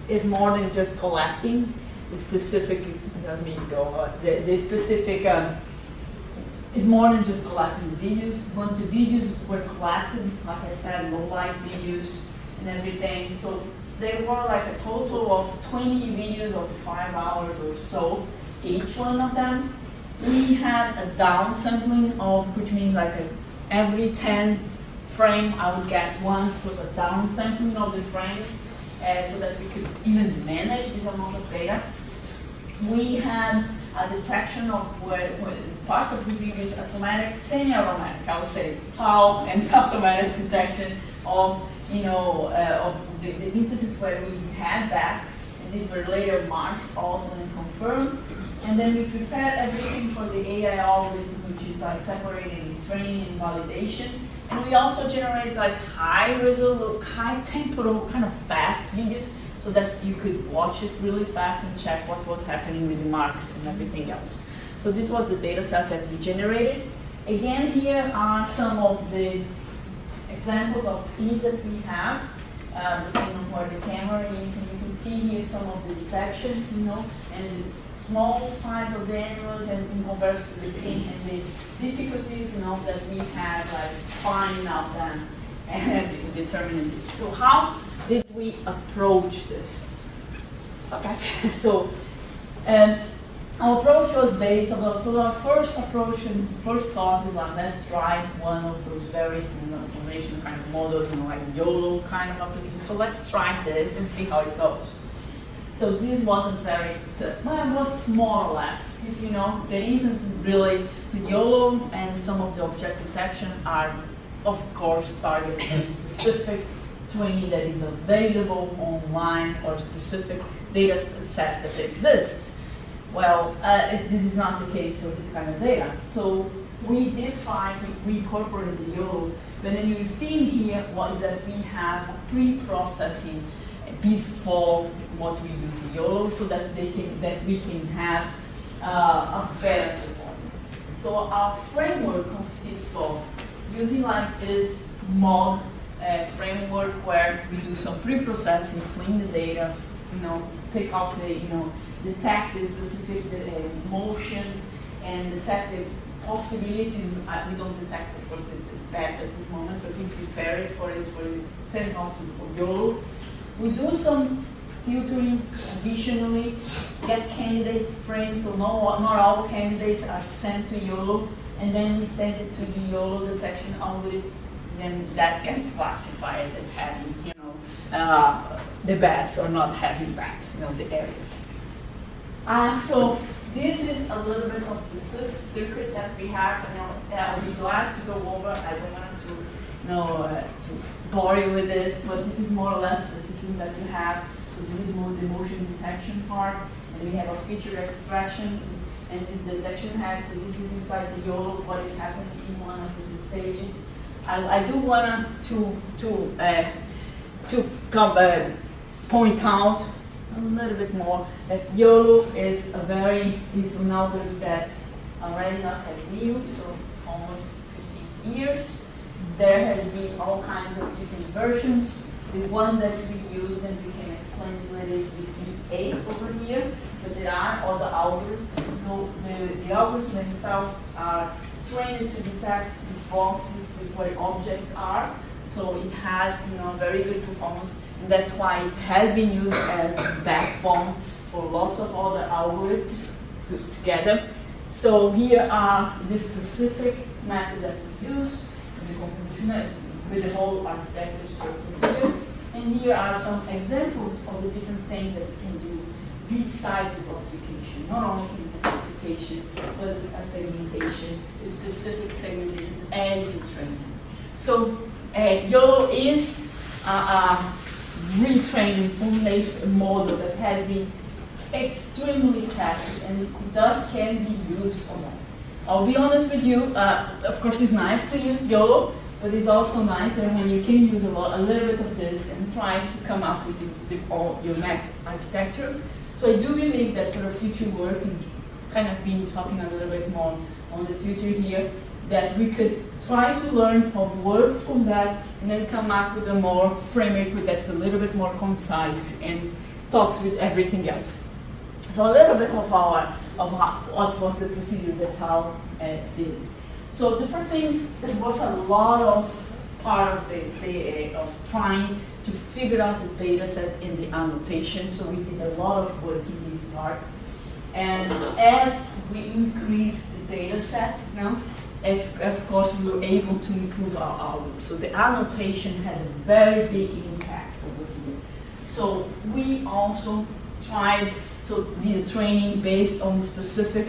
is more than just collecting the specific. Let me go. The specific is more than just collecting videos. When the videos were collected, like I said, low light videos and everything. So there were like a total of 20 videos of 5 hours or so, each one of them. We had a down sampling of, which means like every 10 frame I would get one with a down sampling of the frames so that we could even manage this amount of data. We had a detection of where parts of the video is automatic, semi-automatic, I would say, Chow and automatic detection of of the instances where we had that, and these were later marked also and confirmed. And then we prepared everything for the AI algorithm, which is like separated in training and validation. And we also generated like high resolution, high temporal, kind of fast videos, so that you could watch it really fast and check what was happening with the marks and everything else. So this was the data set that we generated. Again, here are some of the examples of scenes that we have, depending on where the camera is. And you can see here some of the detections, and the small size of the animals, and in comparison to the scene and the difficulties, that we had like finding out them and determining this. So how did we approach this? Okay, so our approach was based on, so our first approach and first thought is like, let's try one of those very foundational kind of models, like YOLO kind of application. So let's try this and see how it goes. So this wasn't very, well, it was more or less, because there isn't really, the YOLO and some of the object detection are of course, target to specific training that is available online or specific data sets that exist. Well, this is not the case for this kind of data. So we did try, we incorporated the YOLO, but then you see here what that we have pre-processing before what we use the YOLO, so that we can have a better performance. So our framework consists of using like this mod framework where we do some pre-processing, clean the data, take out the, detect the specific motion and detect the possibilities. We don't detect, of course, the bats at this moment, but we prepare it for send out to YOLO. We do some filtering additionally, get candidates framed, so not all candidates are sent to YOLO, and then we send it to the YOLO detection algorithm, then that gets classified as having, the bats or not having bats, the areas. So this is a little bit of the circuit that we have, and I'll be glad to go over. I don't want to bore you with this, but this is more or less the system that you have. So this is more the motion detection part, and we have a feature extraction, and this is the detection head. So this is inside the YOLO, what is happening in one of the stages. I do want to point out a little bit more that YOLO is an algorithm that's already not that new, so almost 15 years. There has been all kinds of different versions. The one that we use, and we can explain it is V8 over here, but there are other algorithms. So the algorithms themselves are trained to detect the boxes with where objects are. So it has very good performance, and that's why it has been used as a backbone for lots of other algorithms together. So here are the specific method that we use with the whole architecture structure here. And here are some examples of the different things that we can do besides the classification. Not only in the classification, but a segmentation, specific segmentations as you train them. So YOLO is a retraining formulation model that has been extremely tested, and it thus can be used on that. I'll be honest with you, of course it's nice to use YOLO, but it's also nice when you can use a little bit of this and try to come up with all your next architecture. So I do believe that for the future work, and kind of been talking a little bit more on the future here, that we could try to learn what works from that and then come up with a more framework that's a little bit more concise and talks with everything else. So a little bit of what was the procedure that Chow did. So the first things, there was a lot of part of of trying to figure out the data set in the annotation. So we did a lot of work in this part. And as we increased the data set, of course we were able to improve our algorithm. So the annotation had a very big impact over here. So we also tried the training based on specific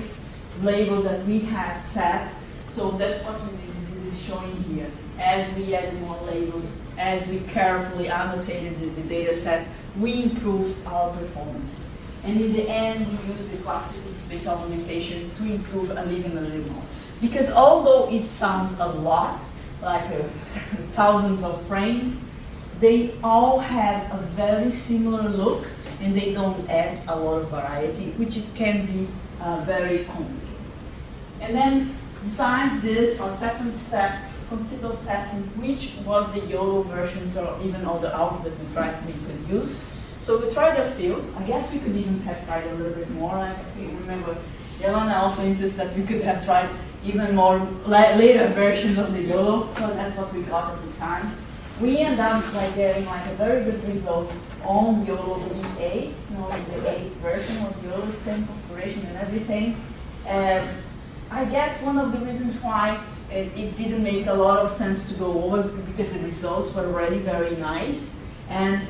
labels that we had set. So that's what this is showing here. As we added more labels, as we carefully annotated the data set, we improved our performance. And in the end, we used the classification augmentation to improve even a little more. Because although it sounds a lot, like thousands of frames, they all have a very similar look, and they don't add a lot of variety, which it can be very complicated. And then, besides this, our second step consists of testing which was the YOLO versions or even all the algorithms that we could use. So we tried a few. I guess we could even have tried a little bit more. I remember Yelena also insists that we could have tried even more later versions of the YOLO, but that's what we got at the time. We ended up by getting a very good result on YOLO V8, the 8th version of YOLO, same configuration and everything. I guess one of the reasons why it didn't make a lot of sense to go over because the results were already very nice. And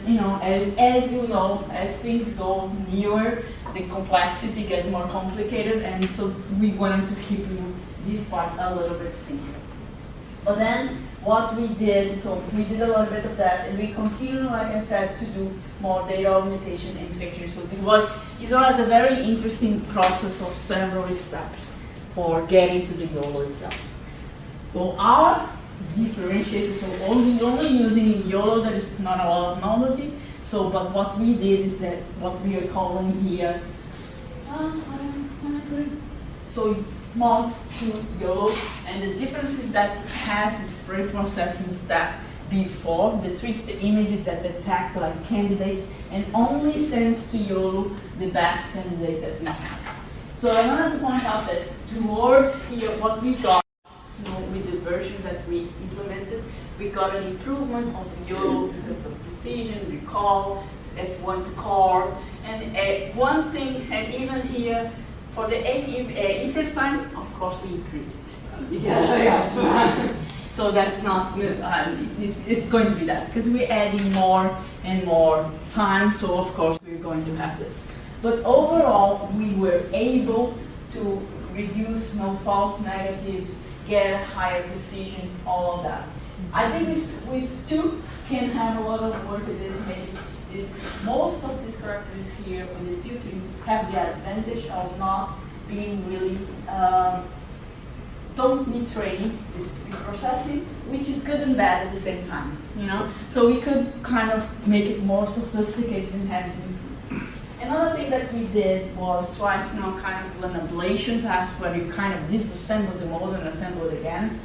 as you know, as things go newer, the complexity gets more complicated, and so we wanted to keep this part a little bit simpler. But then what we did, so we did a little bit of that, and we continue, like I said, to do more data augmentation and fixtures. So it was a very interesting process of several steps for getting to the YOLO itself. So our differentiation, so only using YOLO, there is not a lot of novelty. So, but what we did is that what we are calling here, so mod to YOLO, and the difference is that it has this pre-processing step before that treats the images that detect like candidates and only sends to YOLO the best candidates that we have. So I wanted to point out that towards here, what we got, with the version that we implemented, we got an improvement of YOLO in terms of precision, recall, F1 score, and one thing, and even here, for the inference time, of course, we increased. Yeah. So that's not good. It's going to be that, because we're adding more and more time, so of course we're going to have this. But overall, we were able to reduce false negatives, get higher precision, all of that. I think we still can have a lot of work at this. Maybe most of these characters here with the filtering have the advantage of not being really, don't need training, this pre-processing, which is good and bad at the same time, So we could kind of make it more sophisticated and have it improve. Another thing that we did was try to kind of an ablation task where you kind of disassemble the model and assemble it again.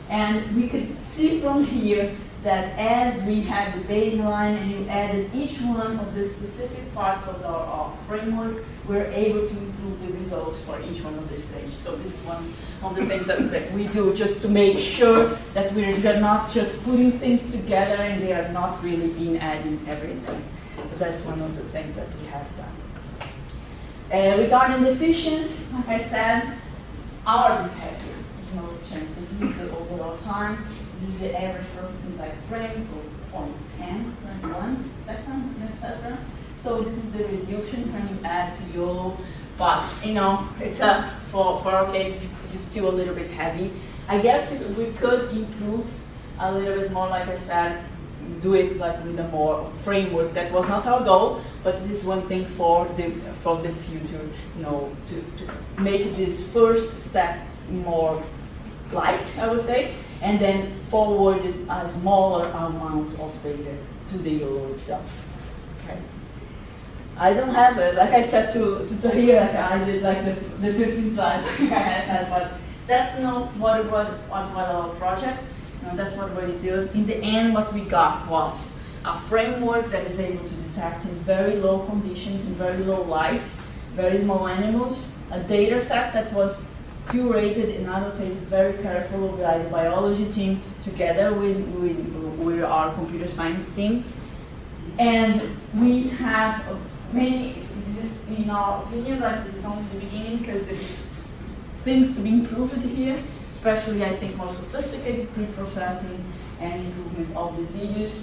And we could see from here that as we had the baseline and you added each one of the specific parts of our framework, we're able to improve the results for each one of the stages. So this is one of the things that we do just to make sure that we're not just putting things together and they are not really being adding everything. So that's one of the things that we have done. Regarding the efficiency, like I said, ours is heavier. There's no chance. So this is the overall time. This is the average processing by frame, so 0.10, 0.1 second, etc. So this is the reduction when you add to YOLO. But it's for our case, this is still a little bit heavy. I guess we could improve a little bit more, like I said, do it like with a more framework. That was not our goal, but this is one thing for the future, to make this first step more light, I would say, and then forward a smaller amount of data to the YOLO itself. Okay. I don't have it, like I said to here, I did like the 15 slides I had, but that's not what our project. That's what we did. In the end, what we got was a framework that is able to detect in very low conditions, in very low lights, very small animals, a data set that was curated and annotated very carefully by the biology team together with our computer science team. And we have many, in our opinion, like this is only the beginning because there's things to be improved here, especially I think more sophisticated pre-processing and improvement of these videos.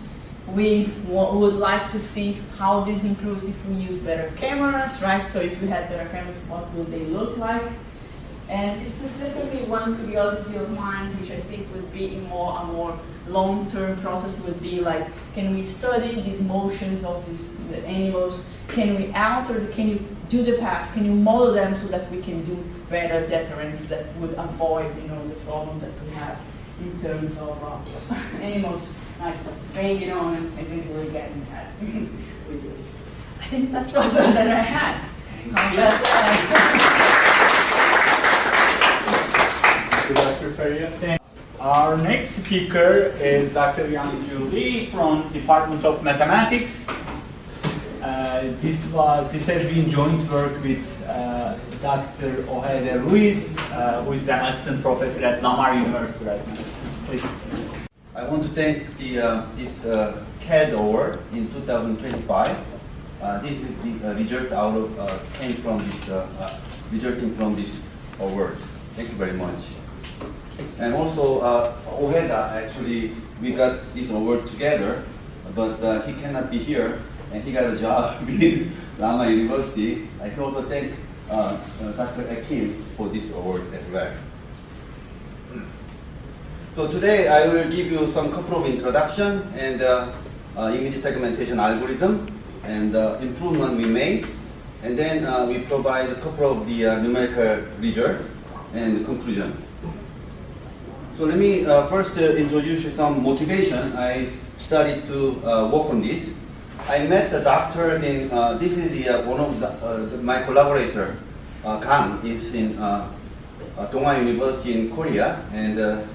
We would like to see how this improves if we use better cameras, right? So if we had better cameras, what would they look like? And specifically one curiosity of mine, which I think would be a more long-term process, would be like, can we study these motions of the animals? Can we alter, can you do the path? Can you model them so that we can do better deterrence that would avoid, the problem that we have in terms of animals like hanging on and eventually getting hurt with this. I think that was all that I had. Dr. Farias. Our next speaker is Dr. Yang Li from Department of Mathematics. This has been joint work with Dr. Ojeda Ruiz, who is an assistant professor at Lamar University right now. Please. I want to thank this CAD Award in 2025. This is the result came from this resulting from this awards. Thank you very much. And also, Ojeda, actually, we got this award together, but he cannot be here, and he got a job in Lama University. I can also thank Dr. Akim for this award as well. So today I will give you some couple of introduction and image segmentation algorithm and improvement we made, and then we provide a couple of the numerical result and conclusion. So let me first introduce you some motivation. I started to work on this. I met the doctor in, this is one of my collaborator, Kang, is in Dongha University in Korea, and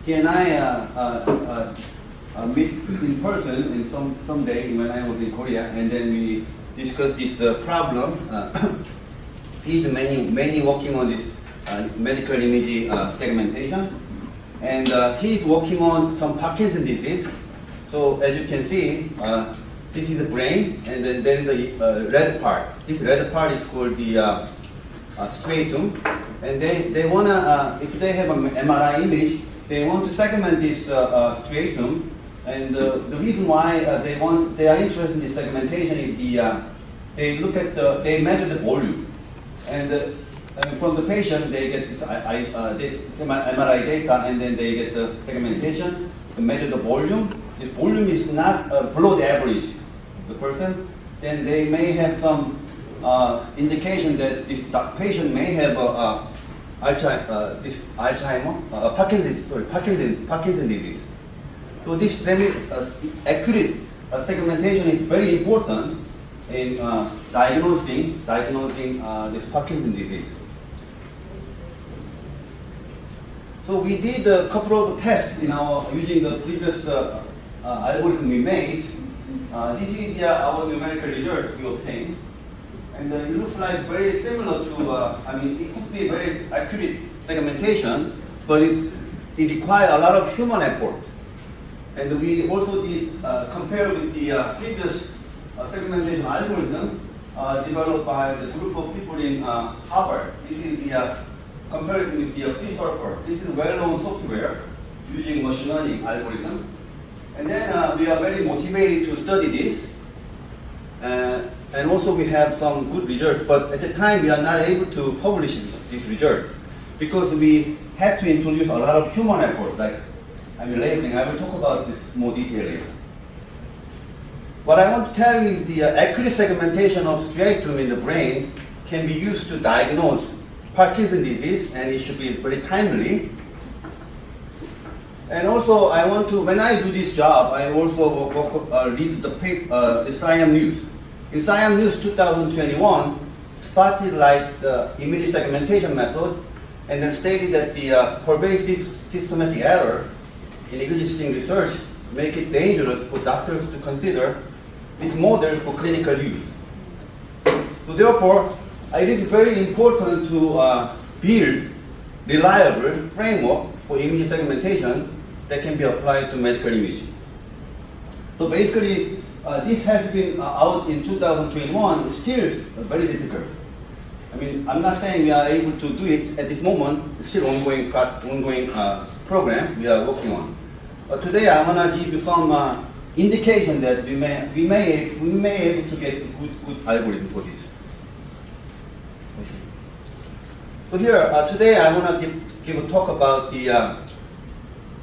he and I meet in person in some day when I was in Korea, and then we discussed this problem. He's mainly working on this medical image segmentation, and he's working on some Parkinson's disease. So as you can see, this is the brain, and then there is a red part. This red part is called the striatum, and they wanna, if they have an MRI image, they want to segment this striatum, and the reason why they are interested in this segmentation is they measure the volume, and from the patient they get this MRI data, and then they get the segmentation, they measure the volume. This volume is not below the average of the person, then they may have some indication that this patient may have Parkinson's disease. So this accurate segmentation is very important in diagnosing this Parkinson's disease. So we did a couple of tests using the previous algorithm we made. This is our numerical result we obtained. And it looks like very similar to, it could be very accurate segmentation, but it requires a lot of human effort. And we also did compare with the previous segmentation algorithm developed by the group of people in Harvard. This is the comparison with the P-Surfer. This is well-known software using machine learning algorithm. And then we are very motivated to study this. And also we have some good results, but at the time we are not able to publish this result because we had to introduce a lot of human effort, like labeling. I will talk about this more detail later. What I want to tell you is the accurate segmentation of striatum in the brain can be used to diagnose Parkinson's disease, and it should be very timely. And also, I want to, when I do this job, I also read the paper, the Siam News. In Siam News 2021, spotted like the image segmentation method, and then stated that the pervasive systematic error in existing research make it dangerous for doctors to consider this model for clinical use. So therefore, it is very important to build reliable framework for image segmentation that can be applied to medical imaging. So basically, this has been out in 2021, still very difficult. I'm not saying we are able to do it at this moment. It's still ongoing program we are working on. But today I want to give you some indication that we may able to get a good algorithm for this. So here today I want to give a talk about the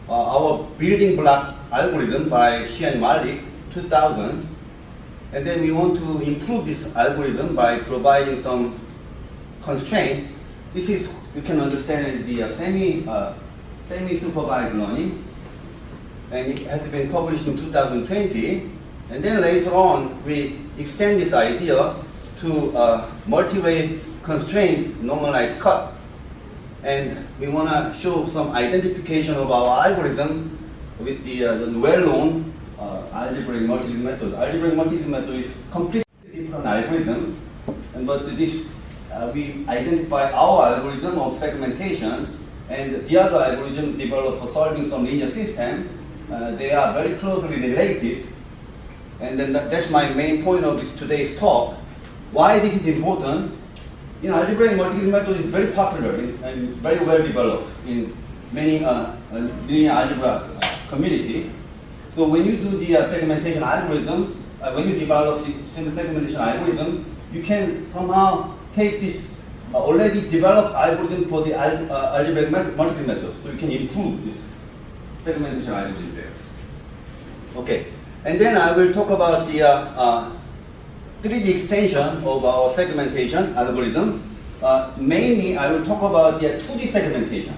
our building block algorithm by Shen Malik 2000, and then we want to improve this algorithm by providing some constraint. This is, you can understand, the semi-supervised learning, and it has been published in 2020. And then later on, we extend this idea to multi-way constraint normalized cut. And we want to show some identification of our algorithm with the well-known algebraic multi-lead method. Algebraic multi-lead method is completely different algorithm, but this we identify our algorithm of segmentation and the other algorithm developed for solving some linear system. They are very closely related, and then that's my main point of today's talk. Why this is important? Algebraic multi-lead method is very popular and very well developed in many linear algebra community. So when you do the segmentation algorithm, when you develop the segmentation algorithm, you can somehow take this already developed algorithm for the algebraic multi-lead method, so you can improve this. segmentation algorithm there. Okay, and then I will talk about the 3D extension of our segmentation algorithm. Mainly, I will talk about the 2D segmentation.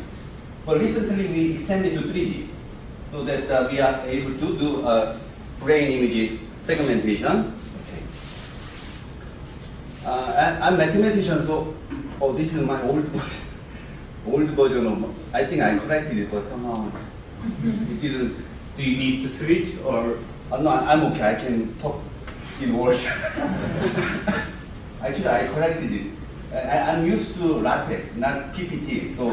But recently, we extended to 3D so that we are able to do brain image segmentation. Okay. I'm mathematician, so this is my old version of. I think I corrected it, but somehow it didn't. Do you need to switch or? No, I'm okay. I can talk in words. Actually, I corrected it. I'm used to LaTeX, not PPT. So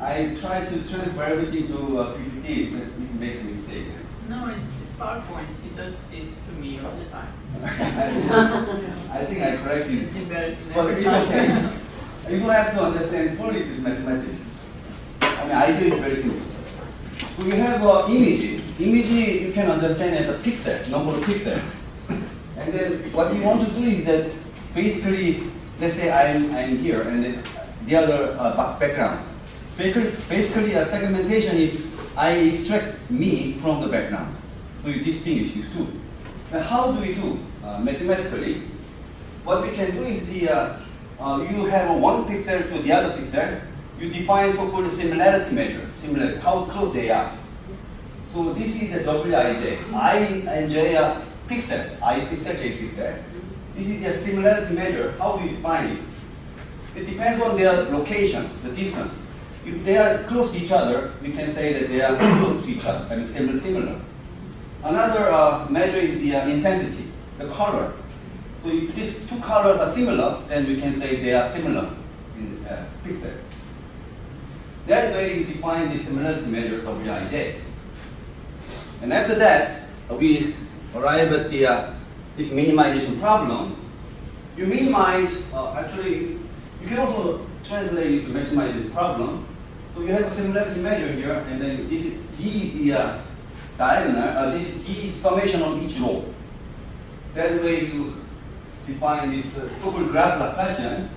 I try to transfer everything to PPT. It makes a mistake. No, it's PowerPoint. He does this to me all the time. I think I corrected it. It's embarrassing. But it's okay. You don't have to understand fully this mathematics. I mean, idea is very simple. So you have image. Image you can understand as a pixel, number of pixels. And then what you want to do is that basically, let's say I'm here and then the other background. Basically, a segmentation is I extract me from the background. So you distinguish these two. Now how do we do mathematically? What we can do is you have one pixel to the other pixel. You define so-called similarity measure, similarity, how close they are. So this is a Wij. I and J are pixel, I pixel, J pixel. This is a similarity measure. How do you define it? It depends on their location, the distance. If they are close to each other, we can say that they are close to each other, I mean similar. Another measure is the intensity, the color. So if these two colors are similar, then we can say they are similar in pixel. That way you define the similarity measure Wij. And after that, we arrive at this minimization problem. You minimize, actually, you can also translate it to maximize the problem. So you have a similarity measure here, and then this is D the diagonal, this is D summation of each row. That way you define this so-called graph Laplacian,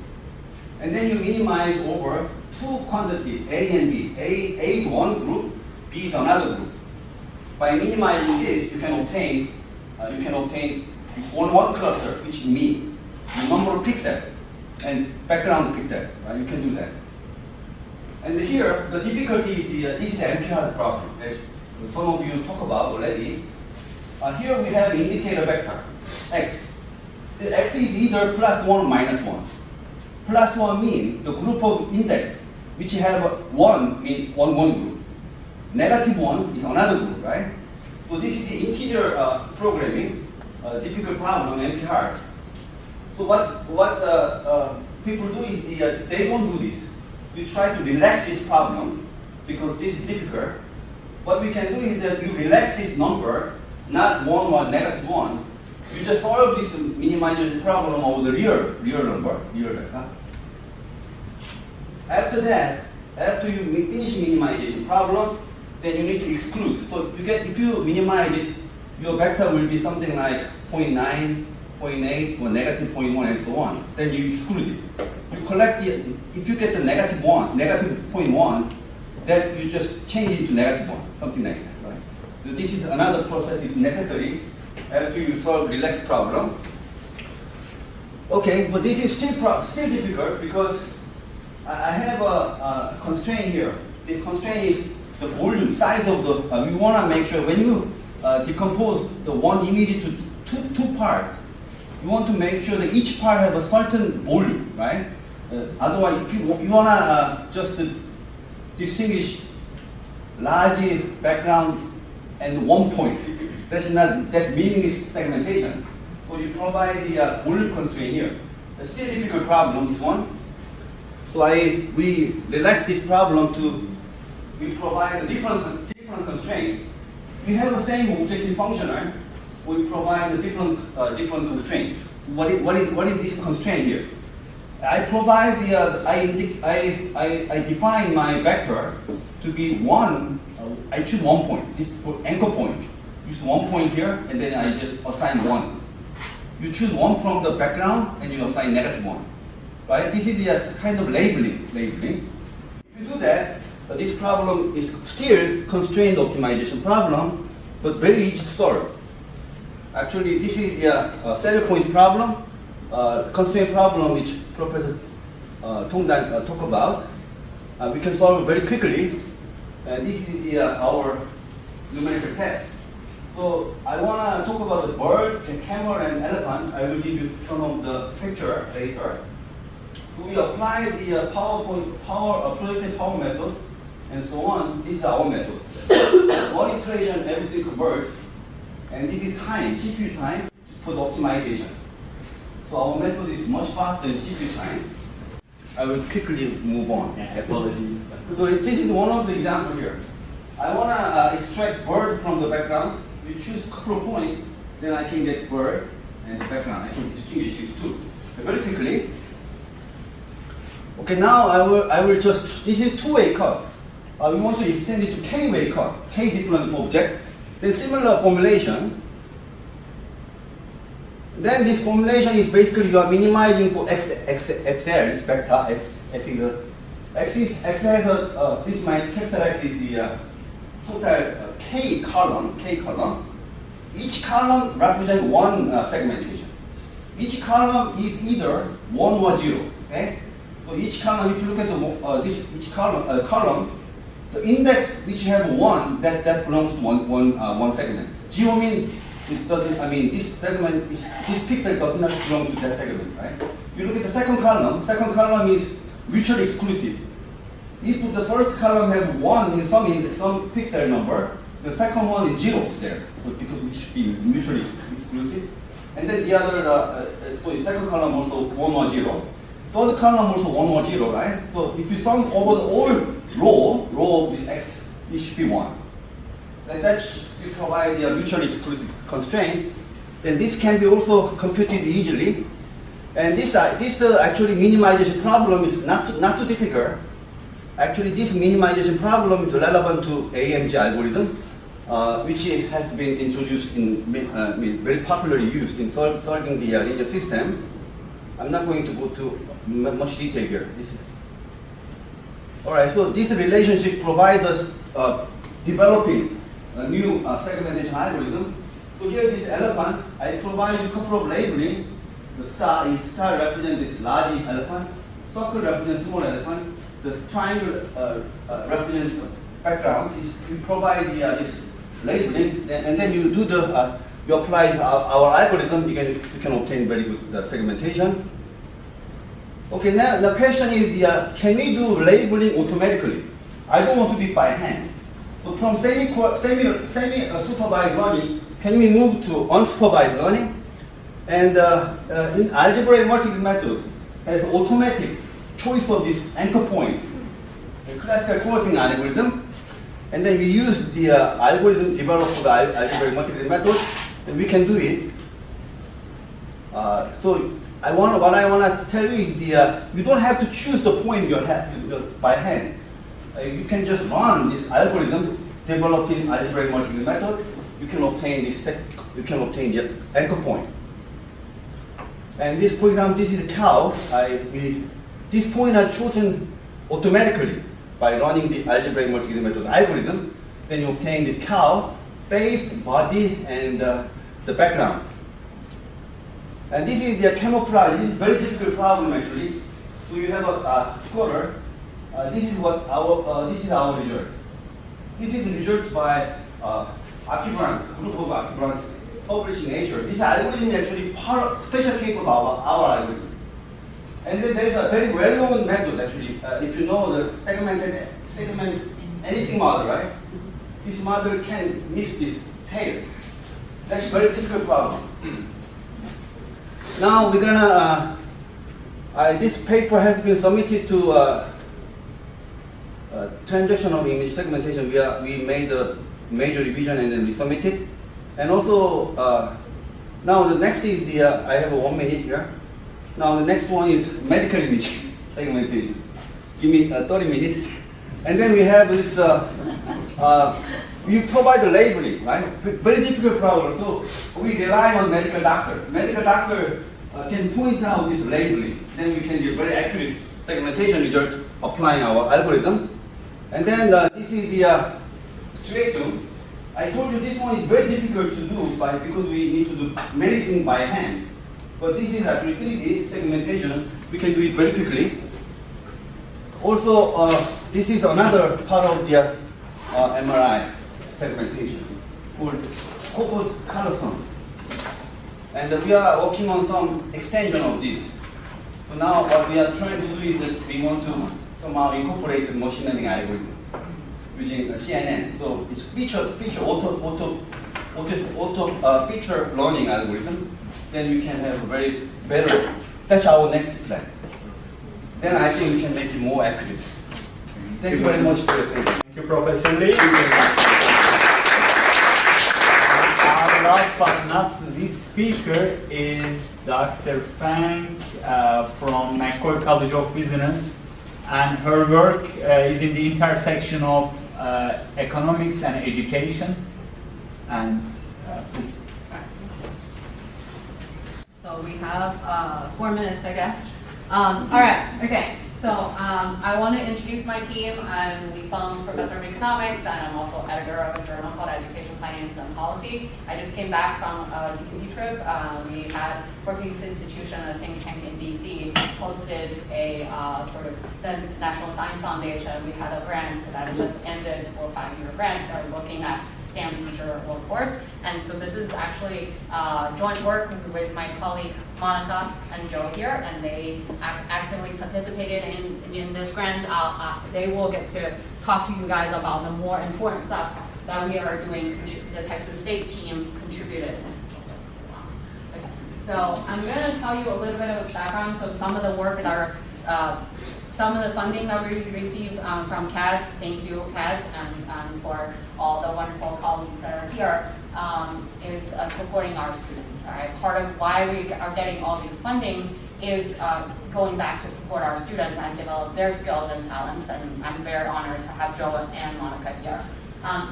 and then you minimize over two quantities, A and B. A is one group, B is another group. By minimizing this, you can obtain one cluster, which is mean, the number of pixels and background pixel. Right? You can do that. And here, the difficulty is this is the NPR problem, as some of you talk about already. Here we have indicator vector, x. The x is either +1 or -1. +1 means the group of index which have 1 means one group. -1 is another group, right? So this is the integer programming, difficult problem, NP-hard. So what people do is they don't do this. We try to relax this problem because this is difficult. What we can do is that you relax this number, not 1 or -1. You just solve this minimization problem over the real number, real vector. After that, after you finish minimization problem, then you need to exclude. So if you minimize it, your vector will be something like 0.9, 0.8, or -0.1, and so on. Then you exclude it. You collect the, if you get the -1, -0.1, then you just change it to -1, something like that, right? So this is another process if necessary after you solve relaxed problem. Okay, but this is still difficult because I have a constraint here. The constraint is the volume, size of the, we want to make sure when you decompose the one image to two parts, you want to make sure that each part has a certain volume, right? Otherwise, if you want to just distinguish large background and one point, that's meaningless segmentation. So you provide the volume constraint here. The still difficult problem is one. So we relax this problem to, we provide a different constraint. We have the same objective function, right? We provide a different constraint. What is this constraint here? I provide the, I define my vector to be one, I choose one point, this is for anchor point. Use one point here, and then I just assign 1. You choose 1 from the background, and you assign -1. Right? This is a kind of labeling. If you do that, this problem is still constrained optimization problem, but very easy to solve. Actually, this is the saddle point problem, constraint problem which Professor Tongdan talked about. We can solve it very quickly, and this is our numerical test. So I want to talk about the bird, the camel, and elephant. I will give you some of the picture later. So we apply the projected power method, and so on. This is our method. One iteration, everything converts, and this is time, CPU time, for the optimization. So our method is much faster than CPU time. I will quickly move on. Apologies. So this is one of the examples here. I want to extract bird from the background. We choose a couple of points, then I can get bird and the background. I can distinguish these two very quickly. Okay, now I will just, this is two-way cut. We want to extend it to k-way cut, k different object. Then similar formulation. Then this formulation is basically you are minimizing for XL, it's vector X. I think the X has this might characterize the total K column. Each column represents one segmentation. Each column is either 1 or 0. Okay? So each column, if you look at each column, the index which have 1, that belongs to one segment. 0 means it doesn't. I mean, this segment, this pixel does not belong to that segment, right? You look at the second column. Second column is mutually exclusive. If the first column have 1 in some pixel number, the second one is 0 there, so because it should be mutually exclusive. And then the other, so the second column also 1 or 0. Third column also 1 or 0, right? So if you sum over the whole row of this X, it should be 1. And that will provide a mutually exclusive constraint. Then this can be also computed easily. And this actually minimization problem is not too difficult. Actually, this minimization problem is relevant to AMG algorithm, which has been introduced in very popularly used in solving the linear system. I'm not going to go to much detail here. All right, so this relationship provides us developing a new segmentation algorithm. So here, this elephant, I provide you a couple of labeling. The star represents this large elephant, circle represents small elephant, the triangle represents background. You provide this labeling, and then you do you apply our algorithm. You can obtain very good segmentation. Okay, now the question is, can we do labeling automatically? I don't want to do it by hand. So from semi-supervised learning, can we move to unsupervised learning? And in algebraic multiplication method, has automatic choice of this anchor point, the classical crossing algorithm. And then we use the algorithm developed for the algebraic multiplication method, and we can do it. So what I want to tell you is you don't have to choose the point by hand. You can just run this algorithm developed in algebraic multiplication method. You can obtain the anchor point. And this, for example, this is a Chow. This point are chosen automatically by running the algebraic multiplication method algorithm. Then you obtain the Chow, face, body, and the background. And this is the camouflage. This is a very difficult problem actually. So you have a scorer. This is our result. This is the result by group of Akibrand published in Nature. This algorithm is actually special case of our algorithm. And then there is a very well-known method actually. If you know the segment anything model, right? This model can miss this tail. That's a very difficult problem. Now we're gonna. This paper has been submitted to transactional image segmentation. We made a major revision and then we submitted. And also now the next is I have 1 minute here. Now the next one is medical image segmentation. Give me 30 minutes. And then we have this, we provide the labeling, right? Very difficult problem. So we rely on medical doctor. Medical doctor can point out this labeling. Then we can get very accurate segmentation result applying our algorithm. And then this is the stratum. I told you this one is very difficult to do because we need to do many things by hand. But this is actually 3D segmentation. We can do it very quickly. Also, this is another part of the MRI segmentation called corpus callosum. And we are working on some extension of this. So now what we are trying to do is that we want to somehow incorporate the machine learning algorithm using CNN. So it's feature learning algorithm. Then we can have a very better. That's our next plan. Then I think we can make it more accurate. Thank you very much for your attention. Thank you, Professor Lee. Our last but not least speaker is Dr. Feng from McCoy College of Business, and her work is in the intersection of economics and education. And please. So we have 4 minutes, I guess. All right, okay. So I want to introduce my team. I'm Li Feng, professor of economics, and I'm also editor of a journal called Education, Finance, and Policy. I just came back from a DC trip. We had Brookings Institution, a think tank in DC, hosted a sort of the National Science Foundation. We had a grant that just ended for a 5-year grant. They're looking at STEM teacher workforce. And so this is actually joint work with my colleague Monica and Joe here, and they actively participated in this grant. They will get to talk to you guys about the more important stuff that we are doing. The Texas State team contributed. Okay. So I'm going to tell you a little bit of background. So some of the work that are some of the funding that we received from CADS, thank you CADS, and for all the wonderful colleagues that are here, is supporting our students. All right? Part of why we are getting all these funding is going back to support our students and develop their skills and talents, and I'm very honored to have Joe and Monica here.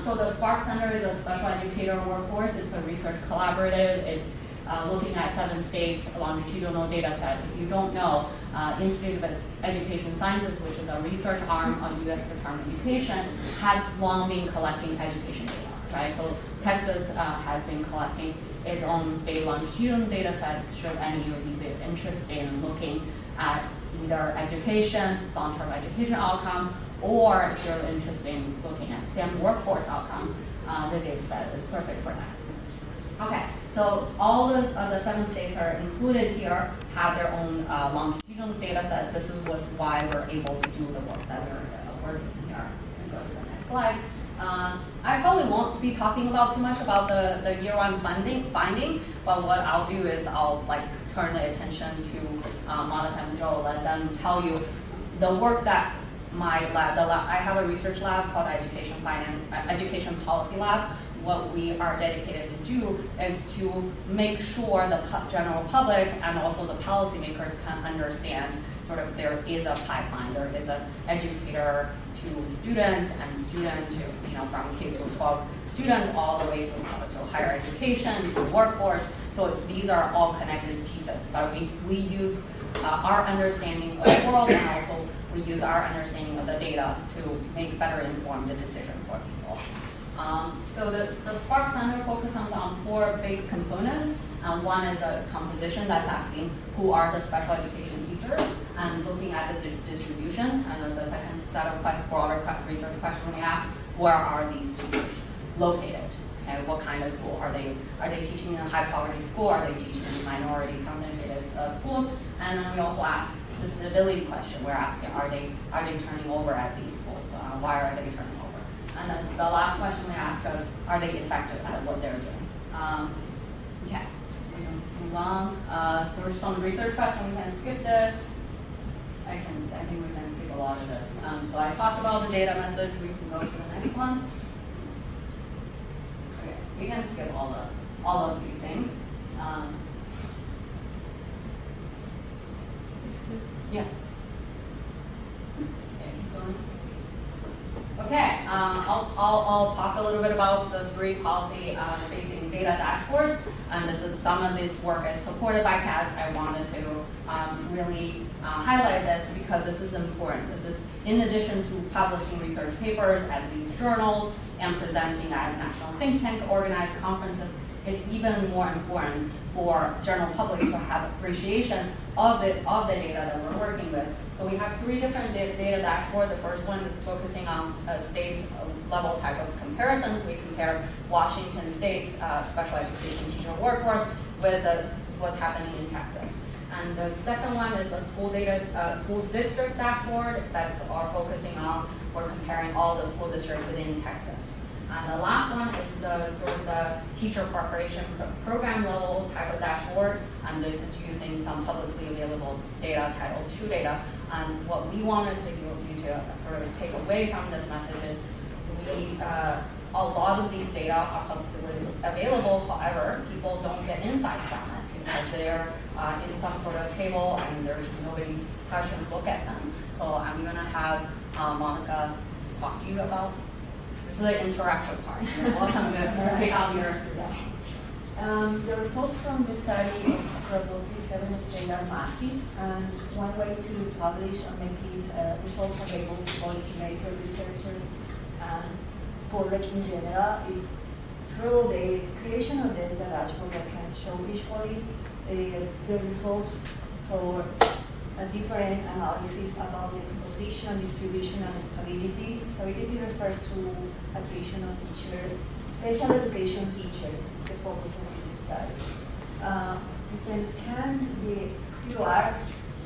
So the SPARC Center is a special educator workforce. It's a research collaborative. It's looking at 7 states, a longitudinal data set. If you don't know, Institute of Education Sciences, which is a research arm of U.S. Department of Education, had long been collecting education data, right? So Texas has been collecting its own state longitudinal data set should any of you be interested in looking at either education, long-term education outcome, or if you're interested in looking at STEM workforce outcome, the data set is perfect for that. Okay, so all the 7 states are included here have their own longitudinal data set. This is why we're able to do the work that we're working here. Go to the next slide. I probably won't be talking about too much about the year 1 finding, but what I'll do is I'll turn the attention to Monica and Joe, let them tell you the work that my lab, I have a research lab called Education Policy Lab. What we are dedicated to do is to make sure the general public and also the policymakers can understand sort of there is a pipeline, there is an educator to students and student to, from K through 12 students all the way to higher education, to workforce. So these are all connected pieces, but we use our understanding of the world, and also we use our understanding of the data to make better informed decisions for people. So the SPARC Center focuses on 4 big components. One is a composition that's asking who are the special education teachers and looking at the distribution. And the second set of broader research questions we ask, where are these teachers located? Okay, what kind of school? Are they teaching in a high poverty school? Are they teaching in minority concentrated schools? And then we also ask the stability question. We're asking, are they turning over at these schools? Why are they turning over? And then the last question we ask is, are they effective at what they're doing? Okay, move on. There's some research questions. We can skip this. I think we can skip a lot of this. So I talked about the data message. We can go to the next one. Okay, we can skip all of these things. Yeah. Okay, keep going. Okay, I'll talk a little bit about the 3 policy facing data dashboards. and some of this work is supported by CADS. I wanted to really highlight this because this is important. This is in addition to publishing research papers at these journals and presenting at national think tank organized conferences, it's even more important for general public to have appreciation of the data that we're working with. So we have 3 different data dashboards. The first one is focusing on state level type of comparisons. We compare Washington State's special education teacher workforce with what's happening in Texas. And the second one is the school district dashboard that's focusing on, we're comparing all the school districts within Texas. And the last one is the sort of the teacher preparation program level type of dashboard. And this is using some publicly available data, Title II data. And what we wanted you to sort of take away from this message is a lot of these data are publicly available. However, people don't get insights from it because they're in some sort of table and there's nobody who should look at them. So I'm going to have Monica talk to you about this is the interactive part. You're welcome to pick out your. The results from the study across all these 7 states are massive, and one way to publish and make these results available to policymakers, researchers, and public in general is through the creation of the data dashboard that can show visually the results for a different analysis about the composition, distribution, and stability. Stability refers to attrition of teachers, special education teachers is the focus of this study. You can scan the QR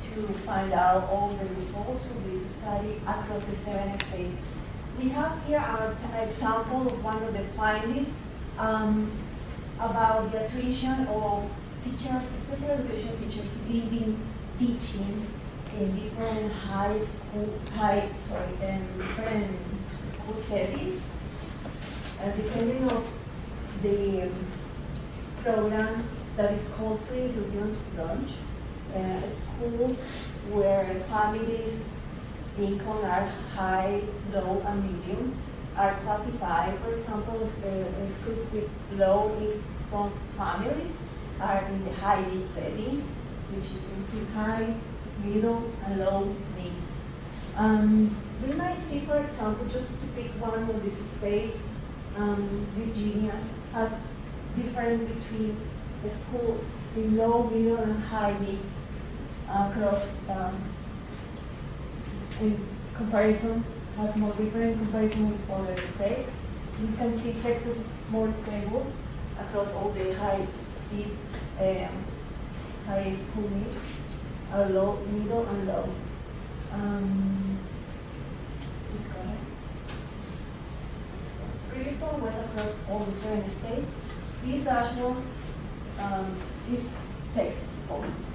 to find out all the results of this study across the 7 states. We have here an example of one of the findings about the attrition of teachers, special education teachers leaving teaching in different different school settings. Depending on the program that is called free reduced lunch, schools where families' income are high, low, and medium are classified. For example, schools with low income families are in the high need setting, which is in high, middle, and low need. We might see, for example, just to pick one of these states, Virginia has difference between the school in low, middle, and high needs across in comparison, has more different comparison with other states. You can see Texas is more stable across all the high school needs, low, middle, and low. Previous one was across all the 7 states. This dashboard is Texas focused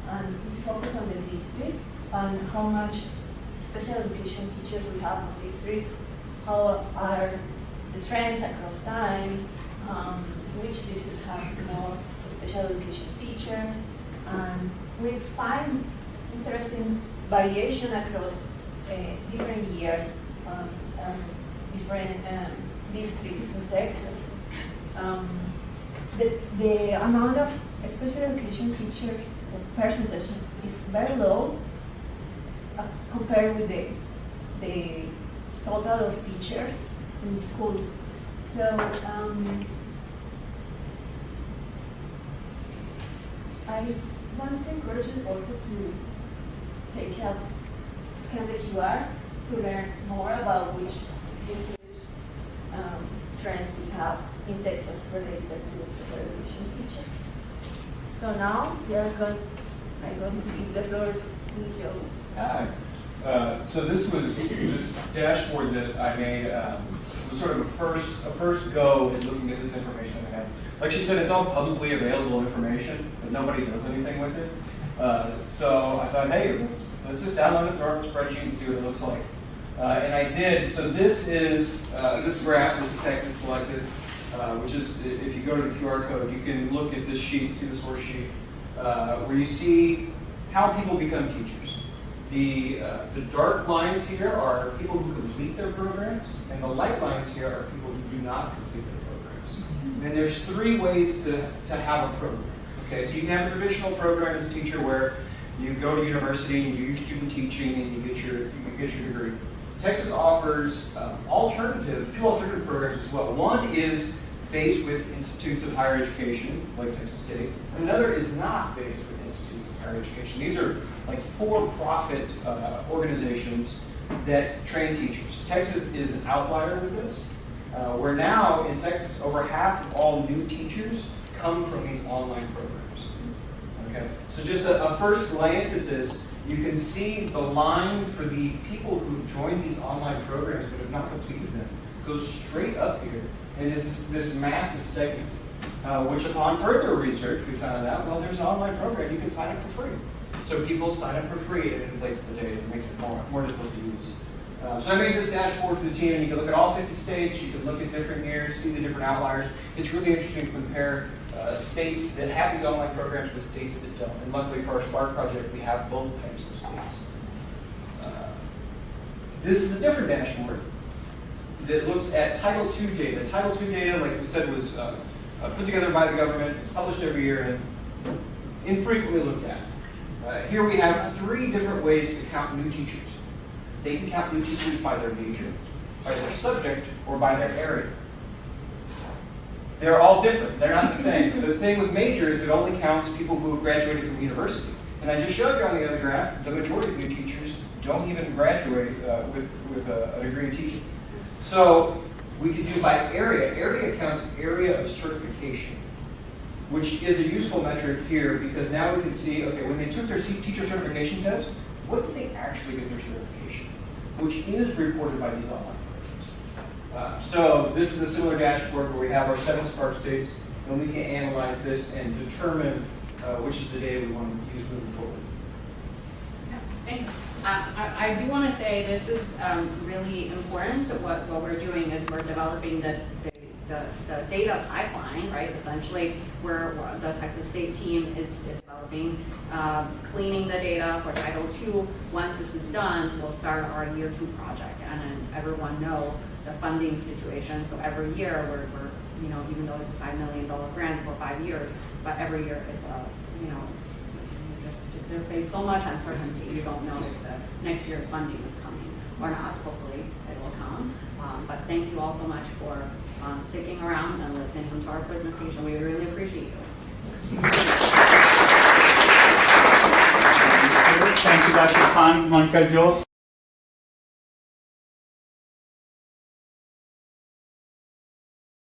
on, and it's focused on the district and how much special education teachers we have in the district, how are the trends across time, which districts have more special education teachers, and we find interesting variation across different years, different districts in Texas. The amount of special education teachers percentage is very low compared with the total of teachers in schools. So I want to encourage you also to scan the QR to learn more about which district trends we have in Texas related to special education teachers. So now I'm going to give the floor to Joe. Hi. So this dashboard that I made was sort of a first go at looking at this information I had. Like she said, it's all publicly available information, but nobody does anything with it. So I thought, hey, let's just download it, throw it in a spreadsheet, and see what it looks like. And I did. So this is this graph. This is Texas selected, which is if you go to the QR code, you can look at this sheet, see the source sheet, where you see how people become teachers. The dark lines here are people who complete their programs, and the light lines here are people who do not complete their programs. And there's three ways to have a program. Okay, so you can have a traditional program as a teacher where you go to university and you do your student teaching and you get your degree. Texas offers two alternative programs as well. One is based with institutes of higher education, like Texas State, and another is not based with institutes of higher education. These are like for-profit organizations that train teachers. Texas is an outlier with this. Where now in Texas, over half of all new teachers come from these online programs. Okay, so just a first glance at this, you can see the line for the people who joined these online programs but have not completed them goes straight up here, and is this massive segment. Which, upon further research, we found out, well, there's an online program you can sign up for free. So people sign up for free, and it inflates the data, it makes it more difficult to use. So I made this dashboard for the team, and you can look at all 50 states, you can look at different years, see the different outliers. It's really interesting to compare states that have these online programs with states that don't. And luckily for our SPARC project, we have both types of states. This is a different dashboard that looks at Title II data. Title II data, like we said, was put together by the government. It's published every year and infrequently looked at. Here we have three different ways to count new teachers. They can count new teachers by their major, by their subject, or by their area. They're all different. They're not the same. The thing with major is it only counts people who have graduated from university. And I just showed you on the other graph, the majority of new teachers don't even graduate with a degree in teaching. So we could do by area. Area counts area of certification, which is a useful metric here because now we can see, okay, when they took their teacher certification test, what did they actually get their certification, which is reported by these online programs. So this is a similar dashboard where we have our 7 SPARC states, and we can analyze this and determine which is the data we want to use moving forward. Yeah, thanks. I do want to say this is really important. What we're doing is we're developing the data pipeline, right? Essentially, where the Texas State team is developing, cleaning the data for Title II. Once this is done, we'll start our Year 2 project, and then everyone know the funding situation. So every year, we're even though it's a $5 million grant for 5 years, but every year it's you face so much uncertainty. You don't know if the next year's funding is coming or not. Hopefully, it will come. But thank you all so much for sticking around and listening to our presentation. We really appreciate you. Thank you, Dr. Feng, Monica Jo.